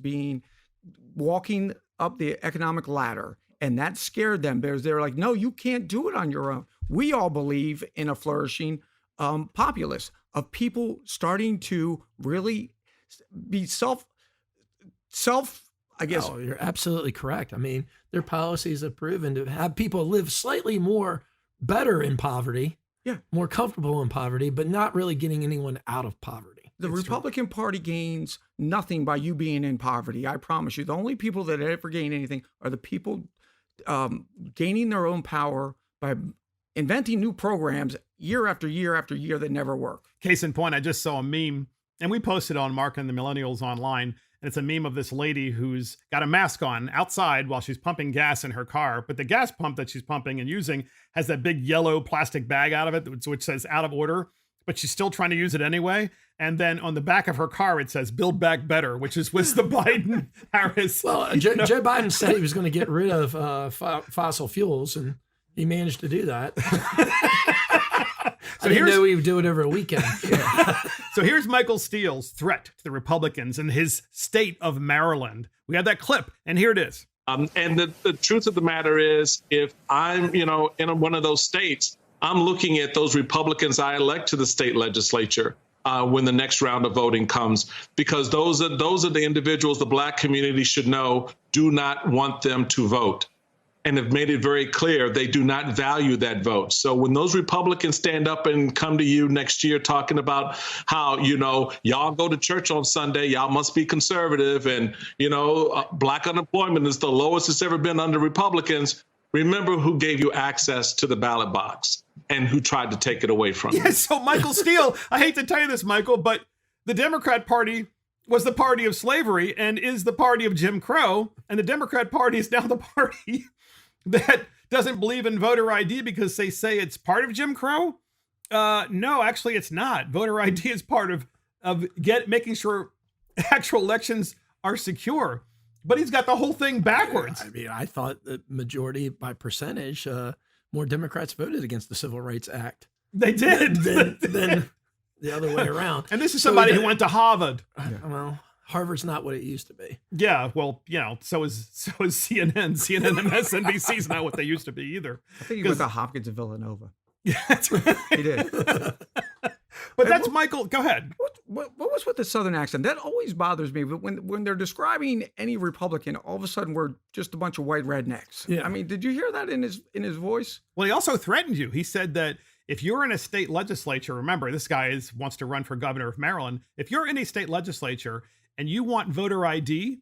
walking up the economic ladder, and that scared them because they were like, no, you can't do it on your own. We all believe in a flourishing populace of people starting to really be I guess. Oh, you're absolutely correct. I mean, their policies have proven to have people live slightly better in poverty, more comfortable in poverty, but not really getting anyone out of poverty. The Republican Party gains nothing by you being in poverty. I promise you. The only people that ever gain anything are the people gaining their own power by inventing new programs year after year after year that never work. Case in point, I just saw a meme, and we posted on Mark and the Millennials online. And it's a meme of this lady who's got a mask on outside while she's pumping gas in her car. But the gas pump that she's pumping and using has that big yellow plastic bag out of it, which says out of order, but she's still trying to use it anyway. And then on the back of her car, it says Build Back Better, which is with the Biden-Harris. Well, Joe Biden said he was going to get rid of fossil fuels, and he managed to do that. I didn't know he would do it over a weekend. So here's Michael Steele's threat to the Republicans in his state of Maryland. We have that clip, and here it is. And the truth of the matter is, if I'm, in one of those states, I'm looking at those Republicans I elect to the state legislature when the next round of voting comes, because those are the individuals the Black community should know do not want them to vote, and have made it very clear they do not value that vote. So when those Republicans stand up and come to you next year talking about how, y'all go to church on Sunday, y'all must be conservative, and, Black unemployment is the lowest it's ever been under Republicans, remember who gave you access to the ballot box and who tried to take it away from you. Yes, so Michael Steele, I hate to tell you this, Michael, but the Democrat Party was the party of slavery and is the party of Jim Crow, and the Democrat Party is now the party that doesn't believe in voter ID because they say it's part of Jim Crow. No, actually it's not. Voter ID is part of making sure actual elections are secure. But he's got the whole thing backwards. I mean, I thought the majority by percentage, more Democrats voted against the Civil Rights Act. They did. Than the other way around. And this is somebody who went to Harvard. Well, Harvard's not what it used to be. Yeah, well, so is CNN. CNN and MSNBC is not what they used to be either. I think he went to Hopkins and Villanova. Yeah, that's right. He did. But that's Michael. Go ahead. What was with the Southern accent? That always bothers me. But when they're describing any Republican, all of a sudden we're just a bunch of white rednecks. Yeah. I mean, did you hear that in his voice? Well, he also threatened you. He said that if you're in a state legislature, remember this guy wants to run for governor of Maryland. If you're in a state legislature and you want voter ID,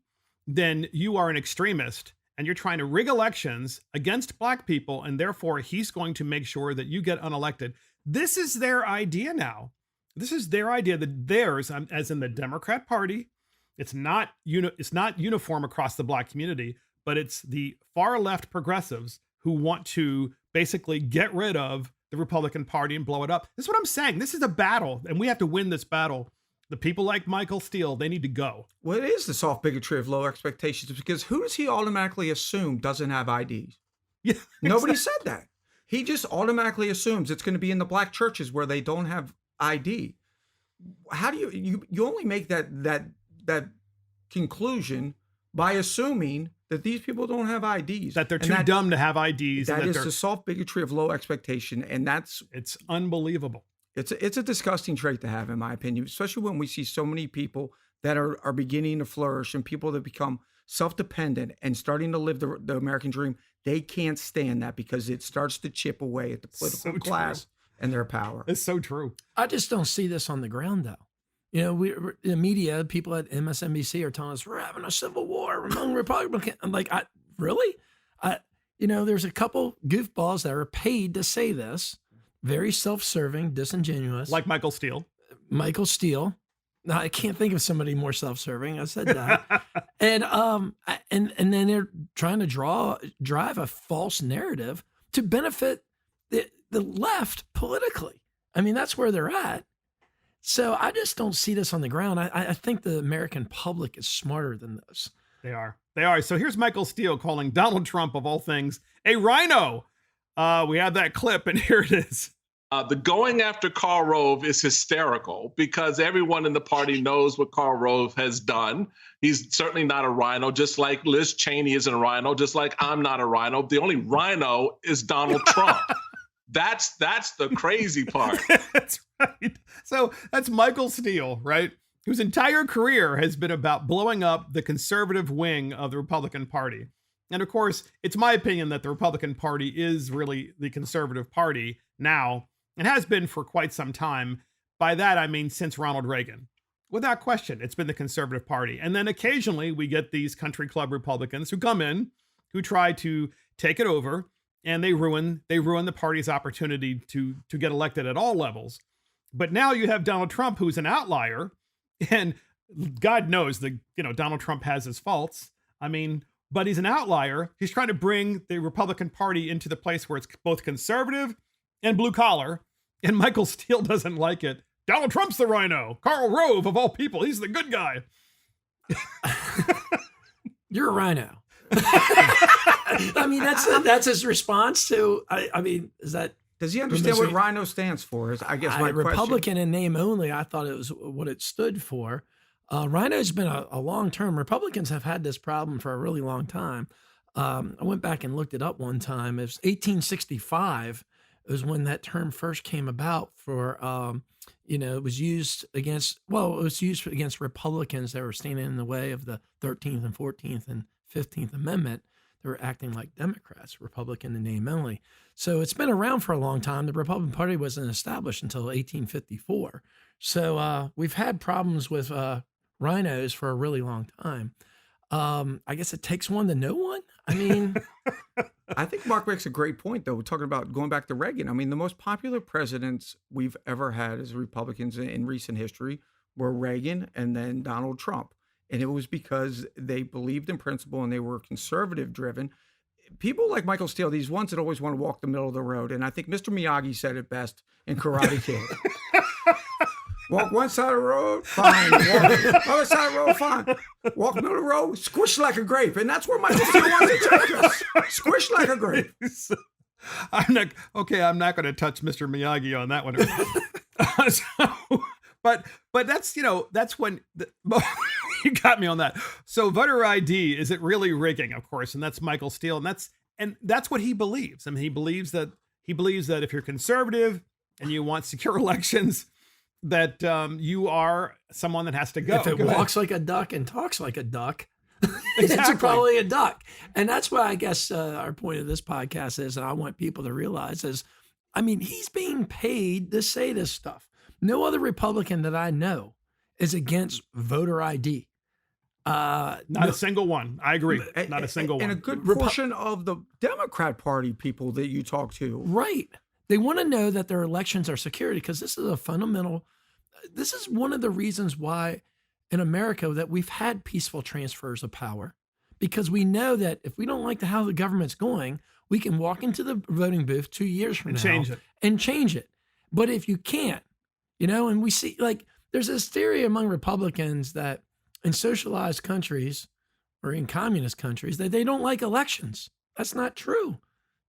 then you are an extremist and you're trying to rig elections against Black people, and therefore he's going to make sure that you get unelected. This is their idea now. This is their idea, that theirs, as in the Democrat Party. It's not uniform across the Black community, but it's the far left progressives who want to basically get rid of the Republican Party and blow it up. This is what I'm saying. This is a battle, and we have to win this battle. The people like Michael Steele, they need to go. Well, it is the soft bigotry of low expectations, because who does he automatically assume doesn't have IDs? Yeah, Nobody said that. He just automatically assumes it's going to be in the Black churches where they don't have ID. How do you only make that conclusion by assuming that these people don't have IDs, that they're too dumb to have IDs. That is the soft bigotry of low expectation, and it's unbelievable. It's a disgusting trait to have, in my opinion, especially when we see so many people that are beginning to flourish and people that become self-dependent and starting to live the American dream. They can't stand that because it starts to chip away at the political class and their power. It's so true. I just don't see this on the ground, though. We're the media, people at MSNBC are telling us we're having a civil war among Republicans. I'm like, really? There's a couple goofballs that are paid to say this. Very self-serving, disingenuous. Like Michael Steele. Michael Steele. Now, I can't think of somebody more self-serving. I said that. and then they're trying to drive a false narrative to benefit the left politically. I mean, that's where they're at. So I just don't see this on the ground. I think the American public is smarter than this. They are. So here's Michael Steele calling Donald Trump, of all things, a rhino. We have that clip, and here it is. The going after Karl Rove is hysterical because everyone in the party knows what Karl Rove has done. He's certainly not a rhino, just like Liz Cheney isn't a rhino, just like I'm not a rhino. The only rhino is Donald Trump. That's the crazy part. That's right. So that's Michael Steele, right? Whose entire career has been about blowing up the conservative wing of the Republican Party. And of course, it's my opinion that the Republican Party is really the conservative party now, and has been for quite some time. By that, I mean since Ronald Reagan. Without question, it's been the conservative party. And then occasionally we get these country club Republicans who come in, who try to take it over, and they ruin the party's opportunity to get elected at all levels. But now you have Donald Trump, who's an outlier, and God knows Donald Trump has his faults. I mean, but he's an outlier. He's trying to bring the Republican Party into the place where it's both conservative and blue collar. And Michael Steele doesn't like it. Donald Trump's the rhino. Karl Rove, of all people, he's the good guy. You're a rhino. I mean, that's his response to. I mean, is that? Does he understand what rhino stands for? Is I guess my question. Republican in name only. I thought it was what it stood for. Rhino's been a long term. Republicans have had this problem for a really long time. I went back and looked it up one time. It was 1865. It was when that term first came about for. It was used against. Well, it was used against Republicans that were standing in the way of the 13th and 14th and 15th Amendment. They were acting like Democrats, Republican in name only. So it's been around for a long time. The Republican Party wasn't established until 1854. So we've had problems with rhinos for a really long time. I guess it takes one to know one. I mean, I think Mark makes a great point, though. We're talking about going back to Reagan. I mean, the most popular presidents we've ever had as Republicans in recent history were Reagan and then Donald Trump. And it was because they believed in principle and they were conservative driven. People like Michael Steele, these ones that always want to walk the middle of the road. And I think Mr. Miyagi said it best in Karate Kid. Walk one side of the road, fine. Walk other side of the road, fine. Walk middle of the road, squish like a grape. And that's where Michael Steele wants to take us. Squish like a grape. I'm not going to touch Mr. Miyagi on that one. But that's when you got me on that. So voter ID, is it really rigging? Of course. And that's Michael Steele. And that's what he believes. I mean, he believes that if you're conservative and you want secure elections, that you are someone that has to go. If it walks like a duck and talks like a duck, exactly. It's probably a duck. And that's why I guess our point of this podcast is, and I want people to realize is, I mean, he's being paid to say this stuff. No other Republican that I know is against voter ID. Not a single one. I agree. Not a single one. And a good portion of the Democrat Party people that you talk to. Right. They want to know that their elections are secure because this is one of the reasons why in America that we've had peaceful transfers of power, because we know that if we don't like how the government's going, we can walk into the voting booth 2 years from now and change it. But if you can't, and we see there's this theory among Republicans that in socialized countries or in communist countries that they don't like elections. That's not true.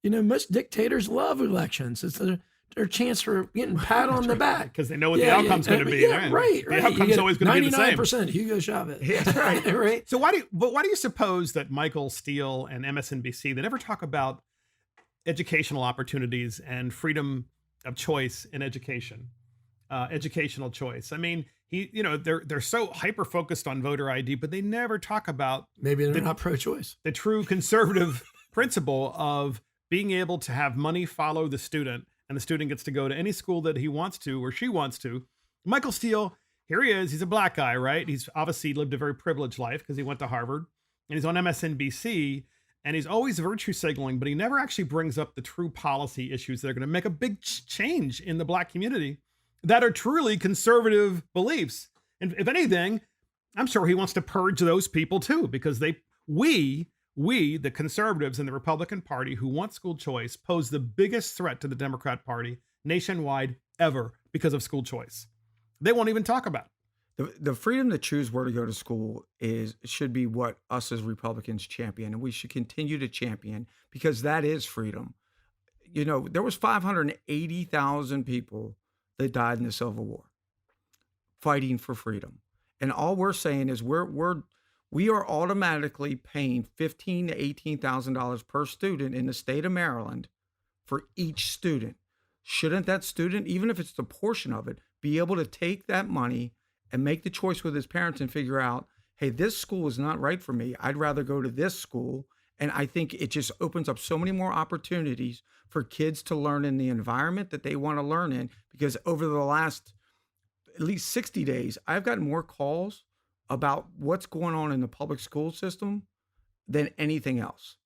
Most dictators love elections. It's their chance for getting pat on the back because they know what the outcome's going to be. Yeah, right. The outcome's always going to be the same. 99% Hugo Chavez. Yeah, right. Right. So why do you suppose that Michael Steele and MSNBC, they never talk about educational opportunities and freedom of choice in education? Educational choice. I mean, they're so hyper focused on voter ID, but they never talk about maybe they're not pro-choice. The true conservative principle of being able to have money follow the student, and the student gets to go to any school that he wants to or she wants to. Michael Steele, here he is. He's a black guy, right? He's obviously lived a very privileged life because he went to Harvard, and he's on MSNBC. And he's always virtue signaling, but he never actually brings up the true policy issues that are going to make a big change in the black community that are truly conservative beliefs. And if anything, I'm sure he wants to purge those people too, because we, the conservatives in the Republican Party who want school choice, pose the biggest threat to the Democrat Party nationwide ever because of school choice. They won't even talk about it. The freedom to choose where to go to school should be what us as Republicans champion, and we should continue to champion because that is freedom. There was 580,000 people that died in the Civil War fighting for freedom. And all we're saying is we are automatically paying $15,000 to $18,000 per student in the state of Maryland for each student. shouldn't that student, even if it's the portion of it, be able to take that money and make the choice with his parents and figure out, hey, this school is not right for me. I'd rather go to this school. And I think it just opens up so many more opportunities for kids to learn in the environment that they want to learn in. Because over the last at least 60 days, I've gotten more calls about what's going on in the public school system than anything else.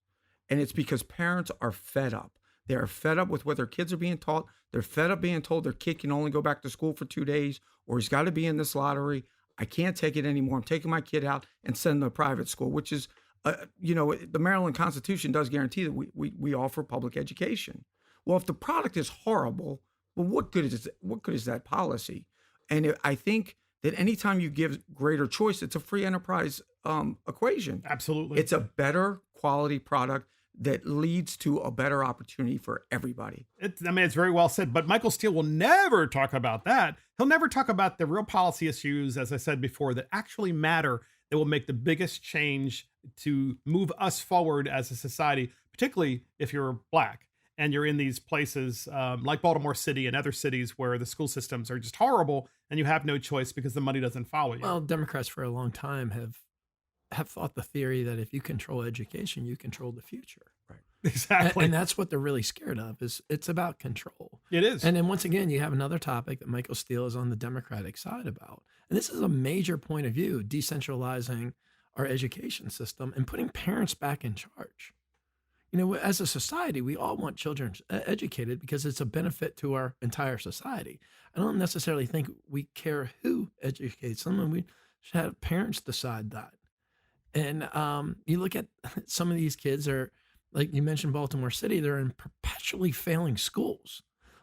And it's because parents are fed up. They are fed up with what their kids are being taught. They're fed up being told their kid can only go back to school for 2 days, or he's got to be in this lottery. I can't take it anymore. I'm taking my kid out and sending them to private school, which is, the Maryland Constitution does guarantee that we offer public education. Well, if the product is horrible, well, what good is that policy? And I think that anytime you give greater choice, it's a free enterprise equation. Absolutely. It's a better quality product that leads to a better opportunity for everybody. It's very well said, but Michael Steele will never talk about that. He'll never talk about the real policy issues, as I said before, that actually matter, that will make the biggest change to move us forward as a society, particularly if you're Black and you're in these places like Baltimore City and other cities where the school systems are just horrible and you have no choice because the money doesn't follow you. Well, Democrats for a long time have thought the theory that if you control education, you control the future. Right. Exactly. And that's what they're really scared of, is it's about control. It is. And then once again, you have another topic that Michael Steele is on the Democratic side about. And this is a major point of view, decentralizing our education system and putting parents back in charge. As a society, we all want children educated because it's a benefit to our entire society. I don't necessarily think we care who educates them, and we should have parents decide that. And you look at some of these kids are, like you mentioned, Baltimore City, they're in perpetually failing schools.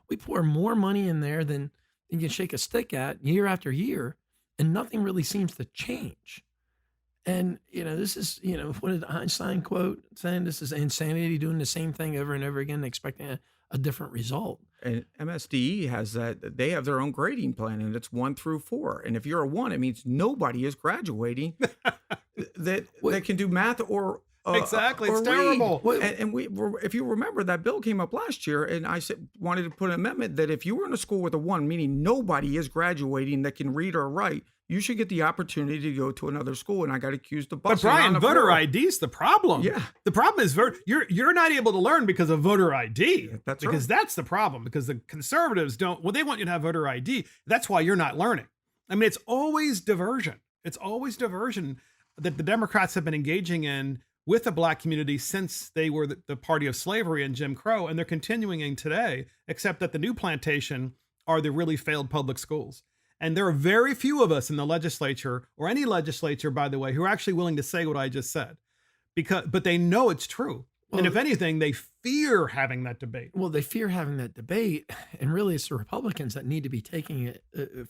We pour more money in there than you can shake a stick at year after year, and nothing really seems to change. And, this is, what did Einstein quote saying? This is insanity, doing the same thing over and over again, expecting a different result. And MSDE has that. They have their own grading plan, and it's 1 through 4. And if you're a 1, it means nobody is graduating that can do math or exactly. It's read. terrible. And if you remember, that bill came up last year, and I wanted to put an amendment that if you were in a school with a 1, meaning nobody is graduating that can read or write, you should get the opportunity to go to another school. And I got accused of busing. But Brian, voter ID is the problem. Yeah. The problem is you're not able to learn because of voter ID. Yeah, that's because right. That's the problem, because the conservatives they want you to have voter ID. That's why you're not learning. I mean, it's always diversion. It's always diversion that the Democrats have been engaging in with the Black community since they were the party of slavery and Jim Crow. And they're continuing in today, except that the new plantation are the really failed public schools. And there are very few of us in the legislature, or any legislature, by the way, who are actually willing to say what I just said, but they know it's true. Well, and if anything, they fear having that debate. Well, they fear having that debate. And really, it's the Republicans that need to be taking it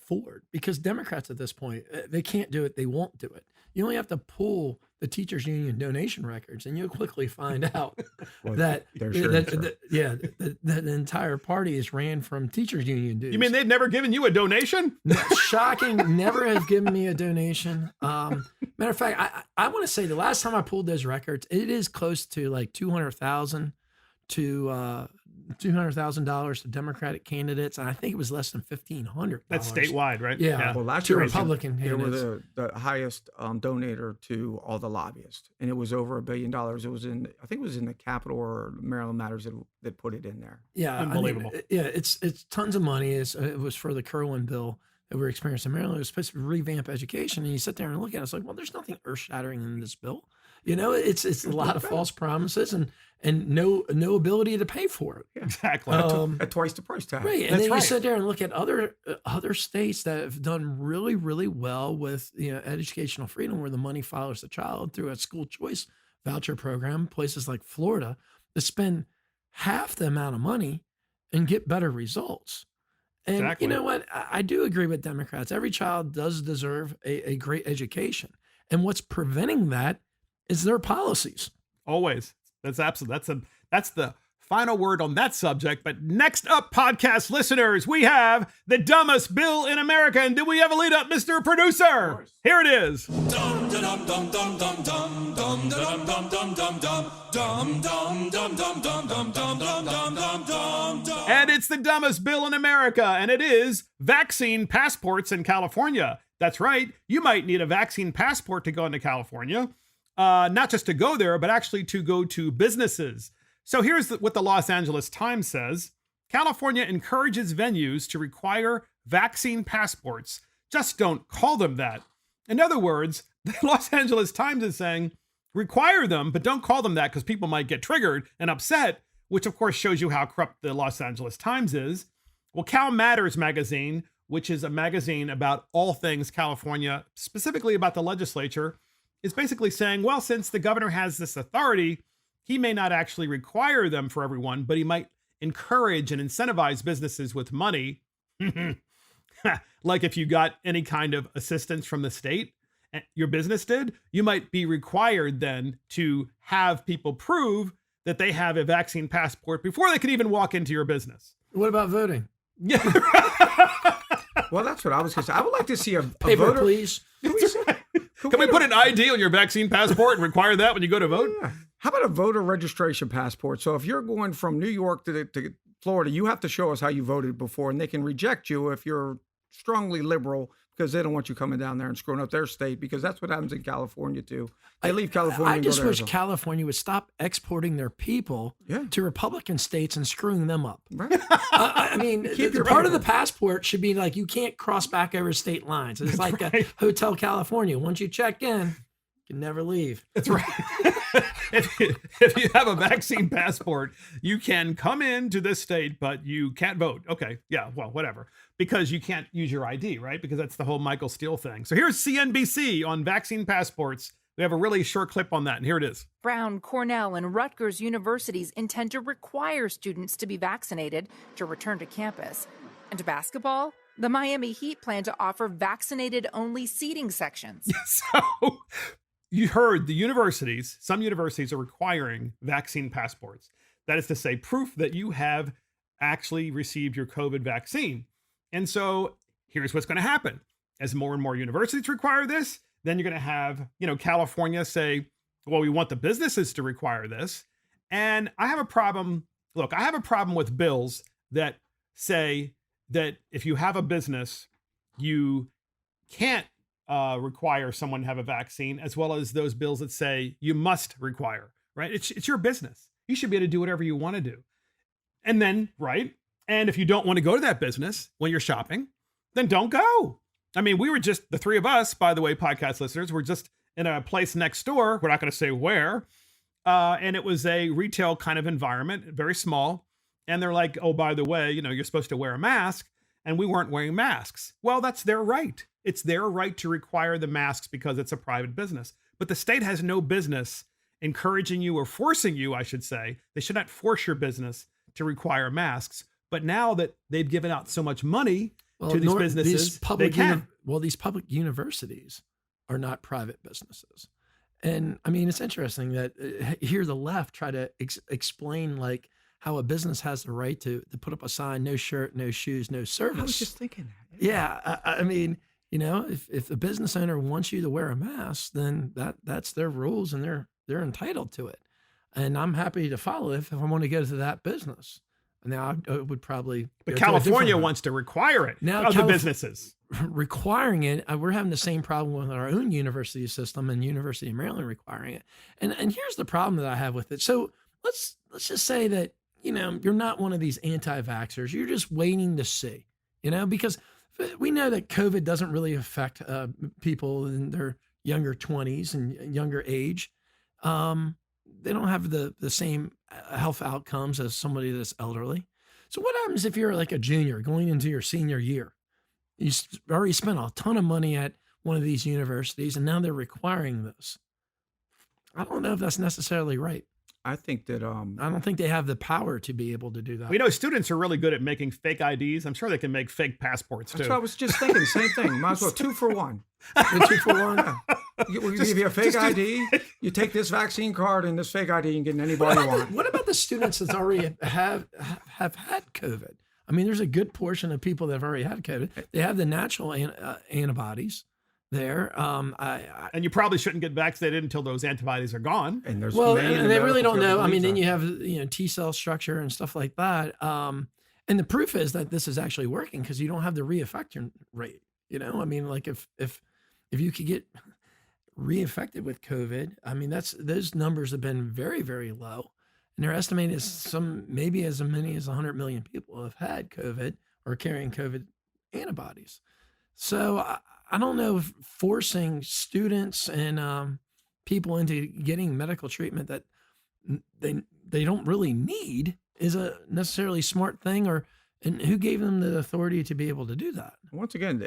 forward, because Democrats at this point, they can't do it. They won't do it. You only have to pull the teachers union donation records, and you'll quickly find out that the entire party is ran from teachers union dues. You mean they've never given you a donation? Shocking. Never have given me a donation. Matter of fact, I want to say the last time I pulled those records, it is close to like $200,000 to Democratic candidates, and I think it was less than $1,500. That's statewide, right? Yeah. Well, last to year Republican they were candidates. the highest donator to all the lobbyists, and it was over $1 billion. It was in the Capitol or Maryland Matters that put it in there. Yeah, unbelievable. It's tons of money. It was for the Kerwin bill that we're experiencing in Maryland. It was supposed to revamp education, and you sit there and look at it, it's like, well, there's nothing earth-shattering in this bill. It's a lot of false promises and no ability to pay for it. Yeah. Exactly. At twice the price tag. Right, and That's then right. you sit there and look at other states that have done really, really well with educational freedom, where the money follows the child through a school choice voucher program. Places like Florida that spend half the amount of money and get better results. And Exactly. you know what? I do agree with Democrats. Every child does deserve a great education, and what's preventing that is their policies. Always. That's absolutely. That's the final word on that subject. But next up, podcast listeners, we have the dumbest bill in America. And do we have a lead up, Mr. Producer? Here it is. And it's the dumbest bill in America, and it is vaccine passports in California. That's right. You might need a vaccine passport to go into California, not just to go there, but actually to go to businesses. So here's what the Los Angeles Times says. California encourages venues to require vaccine passports. Just don't call them that. In other words, the Los Angeles Times is saying, require them, but don't call them that because people might get triggered and upset, which of course shows you how corrupt the Los Angeles Times is. Well, Cal Matters magazine, which is a magazine about all things California, specifically about the legislature, is basically saying, well, since the governor has this authority, he may not actually require them for everyone, but he might encourage and incentivize businesses with money. Like if you got any kind of assistance from the state, your business did, you might be required then to have people prove that they have a vaccine passport before they can even walk into your business. What about voting? Yeah. Well, that's what I was going to say. I would like to see a Paper, voter. please. Can we put an ID on your vaccine passport and require that when you go to vote? Yeah. How about a voter registration passport? So if you're going from New York to Florida, you have to show us how you voted before, and they can reject you if you're strongly liberal because they don't want you coming down there and screwing up their state, because that's what happens in California too. They leave California. I and go just to wish Arizona. California would stop exporting their people to Republican states and screwing them up. Right. I mean, the part of the passport should be like you can't cross back over state lines. It's like a Hotel California. Once you check in, you can never leave. That's right. If you have a vaccine passport, you can come into this state, but you can't vote. Okay. Yeah. Well, whatever. Because you can't use your ID, right? Because that's the whole Michael Steele thing. So here's CNBC on vaccine passports. We have a really short clip on that, and here it is. Brown, Cornell, and Rutgers universities intend to require students to be vaccinated to return to campus. And basketball? The Miami Heat plan to offer vaccinated-only seating sections. So you heard the universities, some universities are requiring vaccine passports. That is to say, proof that you have actually received your COVID vaccine. And so here's what's going to happen. As more and more universities require this, then you're going to have, California say, well, we want the businesses to require this. And I have a problem. Look, I have a problem with bills that say that if you have a business, you can't require someone to have a vaccine, as well as those bills that say you must require, right? It's your business. You should be able to do whatever you want to do. And then, right? And if you don't want to go to that business when you're shopping, then don't go. I mean, we were just, the three of us, by the way, podcast listeners, were just in a place next door. We're not going to say where. And it was a retail kind of environment, very small. And they're like, oh, by the way, you're supposed to wear a mask. And we weren't wearing masks. Well, that's their right. It's their right to require the masks because it's a private business. But the state has no business encouraging you or forcing you, I should say. They should not force your business to require masks. But now that they've given out so much money to these businesses, they can. These public universities are not private businesses. And I mean, it's interesting that here the left try to explain like how a business has the right to put up a sign, no shirt, no shoes, no service. I was just thinking that. Yeah. I mean, if the business owner wants you to wear a mask, then that's their rules and they're entitled to it. And I'm happy to follow it if I want to go to that business. Now I would probably. But California wants to require it. Now other businesses requiring it. We're having the same problem with our own university system and University of Maryland requiring it. And here's the problem that I have with it. So let's just say that you're not one of these anti-vaxxers. You're just waiting to see. Because we know that COVID doesn't really affect people in their younger 20s and younger age. They don't have the same health outcomes as somebody that's elderly. So what happens if you're like a junior going into your senior year? You already spent a ton of money at one of these universities and now they're requiring this. I don't know if that's necessarily right. I think that I don't think they have the power to be able to do that. We know students are really good at making fake IDs. I'm sure they can make fake passports too. That's what I was just thinking. Same thing. Might as well 2 for 1. 2 for 1. We'll give you a fake ID. You take this vaccine card and this fake ID, you can get anybody you want. What about the students that already have had COVID? I mean, there's a good portion of people that have already had COVID. They have the natural antibodies there. And you probably shouldn't get vaccinated until those antibodies are gone. And there's and they really don't know. I mean, then you have T cell structure and stuff like that. And the proof is that this is actually working because you don't have the reinfection rate. I mean, like if you could get reinfected with COVID, I mean, those numbers have been very, very low. And they're estimating maybe as many as 100 million people have had COVID or carrying COVID antibodies. So I don't know if forcing students and people into getting medical treatment that they don't really need is a necessarily smart thing, and who gave them the authority to be able to do that? Once again,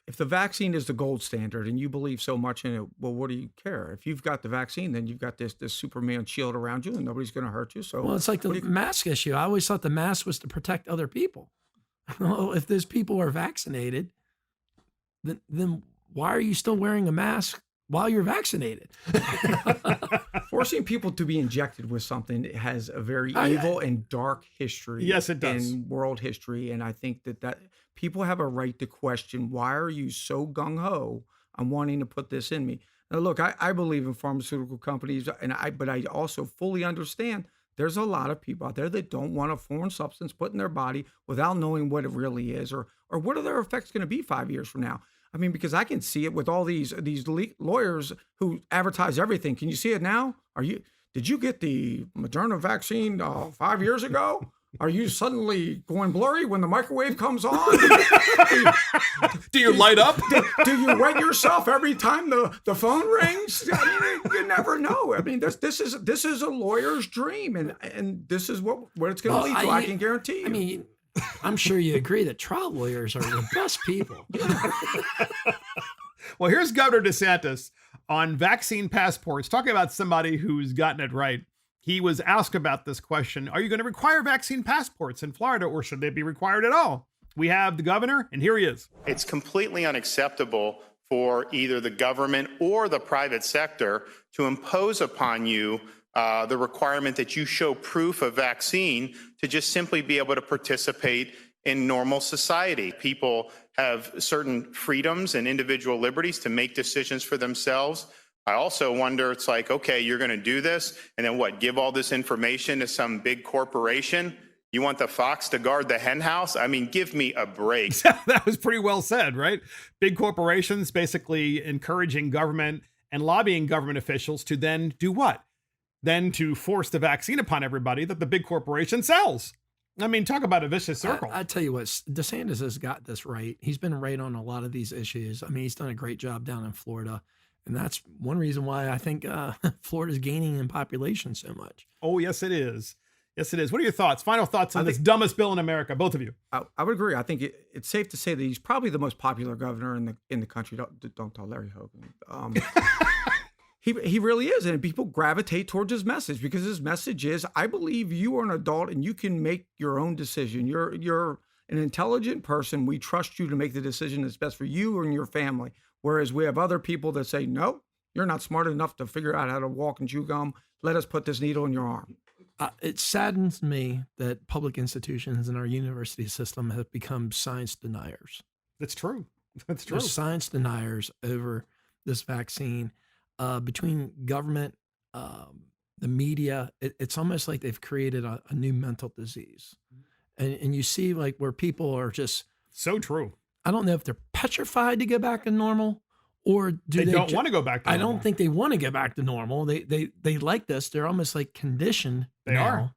if the vaccine is the gold standard and you believe so much in it, well, what do you care? If you've got the vaccine, then you've got this Superman shield around you and nobody's going to hurt you. So, well, it's like the mask issue. I always thought the mask was to protect other people. Well, if those people are vaccinated, then why are you still wearing a mask while you're vaccinated? Forcing people to be injected with something has a very evil and dark history. Yes, it does. In world history. And I think that people have a right to question, why are you so gung-ho on wanting to put this in me? Now, look, I believe in pharmaceutical companies, but I also fully understand there's a lot of people out there that don't want a foreign substance put in their body without knowing what it really is or what are their effects going to be 5 years from now. I mean, because I can see it with all these lawyers who advertise everything. Can you see it now? Did you get the Moderna vaccine 5 years ago? Are you suddenly going blurry when the microwave comes on? Do you light up? Do you wet yourself every time the phone rings? I mean, you never know. I mean, this is a lawyer's dream, and this is what it's going to lead to. I can guarantee you. I mean, I'm sure you agree that trial lawyers are the best people. Well, here's Governor DeSantis on vaccine passports, talking about somebody who's gotten it right. He was asked about this question. Are you going to require vaccine passports in Florida, or should they be required at all? We have the governor, and here he is. It's completely unacceptable for either the government or the private sector to impose upon you the requirement that you show proof of vaccine to just simply be able to participate in normal society. People have certain freedoms and individual liberties to make decisions for themselves. I also wonder, it's like, okay, you're going to do this, and then what, give all this information to some big corporation? You want the fox to guard the hen house? I mean, give me a break. That was pretty well said, right? Big corporations basically encouraging government and lobbying government officials to then do what? Then to force the vaccine upon everybody that the big corporation sells. I mean, talk about a vicious circle. I tell you what, DeSantis has got this right. He's been right on a lot of these issues. I mean, he's done a great job down in Florida. And that's one reason why I think Florida's gaining in population so much. Oh, yes, it is. Yes, it is. What are your thoughts? Final thoughts on this dumbest bill in America, both of you? I would agree. I think it's safe to say that he's probably the most popular governor in the country. Don't tell Larry Hogan. He really is, and people gravitate towards his message because his message is, I believe you are an adult and you can make your own decision. You're an intelligent person. We trust you to make the decision that's best for you and your family. Whereas we have other people that say, no, you're not smart enough to figure out how to walk and chew gum. Let us put this needle in your arm. It saddens me that public institutions in our university system have become science deniers. That's true. That's true. They're science deniers over this vaccine. Between government, the media, it's almost like they've created a new mental disease. And you see like where people are just... So true. I don't know if they're petrified to go back to normal or do they don't want to go back to normal. I don't think they want to go back to normal. They like this. They're almost like conditioned They now. are.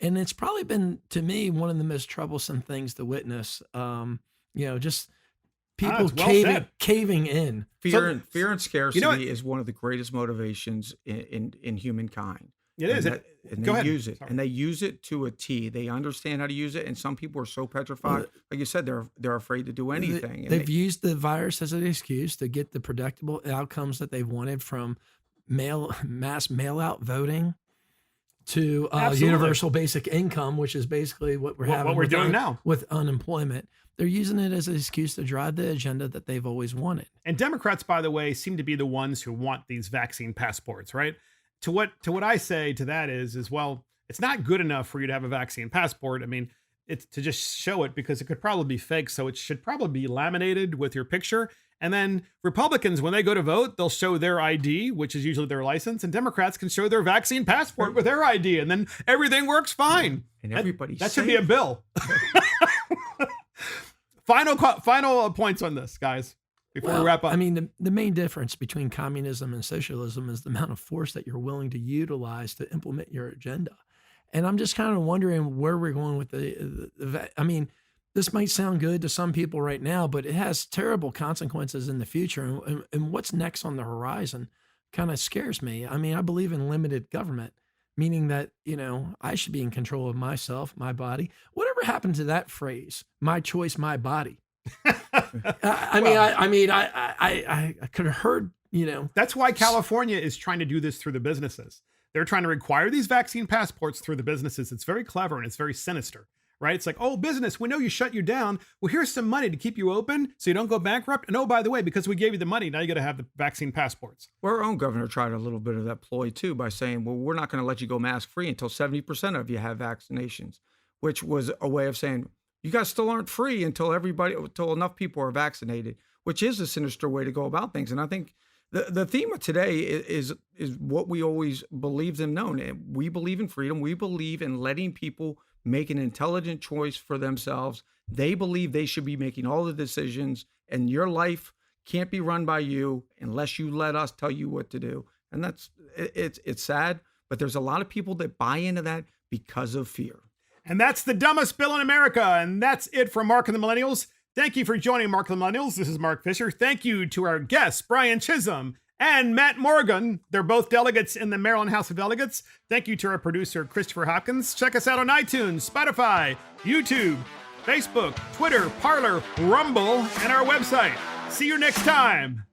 And it's probably been, to me, one of the most troublesome things to witness. Just people caving in. Fear and scarcity is one of the greatest motivations in humankind. It is. And they use it. And they use it to a T. They understand how to use it. And some people are so petrified. Like you said, they're afraid to do anything. They've used the virus as an excuse to get the predictable outcomes that they've wanted from mass mail-out voting to Absolutely. universal basic income, which is basically what we're doing now with unemployment. They're using it as an excuse to drive the agenda that they've always wanted. And Democrats, by the way, seem to be the ones who want these vaccine passports, right? To what I say to that is well, it's not good enough for you to have a vaccine passport. I mean, it's to just show it because it could probably be fake. So it should probably be laminated with your picture. And then Republicans, when they go to vote, they'll show their ID, which is usually their license, and Democrats can show their vaccine passport with their ID, and then everything works fine. And everybody's that should be a bill. Final points on this, guys, before we wrap up. I mean, the main difference between communism and socialism is the amount of force that you're willing to utilize to implement your agenda. And I'm just kind of wondering where we're going with I mean, this might sound good to some people right now, but it has terrible consequences in the future. And what's next on the horizon kind of scares me. I mean, I believe in limited government, meaning that, I should be in control of myself, my body. Whatever happened to that phrase, my choice, my body? I could have heard, That's why California is trying to do this through the businesses. They're trying to require these vaccine passports through the businesses. It's very clever and it's very sinister. Right? It's like, oh, business, we know you shut you down. Well, here's some money to keep you open so you don't go bankrupt. And oh, by the way, because we gave you the money, now you got to have the vaccine passports. Well, our own governor tried a little bit of that ploy too by saying, well, we're not going to let you go mask free until 70% of you have vaccinations, which was a way of saying, you guys still aren't free until enough people are vaccinated, which is a sinister way to go about things. And I think the theme of today is what we always believed and known. We believe in freedom. We believe in letting people make an intelligent choice for themselves. They believe they should be making all the decisions, and your life can't be run by you unless you let us tell you what to do. And it's sad, but there's a lot of people that buy into that because of fear. And that's the dumbest bill in America. And that's it from Mark and the Millennials. Thank you for joining Mark and the Millennials. This is Mark Fisher. Thank you to our guests, Brian Chisholm and Matt Morgan. They're both delegates in the Maryland House of Delegates. Thank you to our producer, Christopher Hopkins. Check us out on iTunes, Spotify, YouTube, Facebook, Twitter, Parler, Rumble, and our website. See you next time.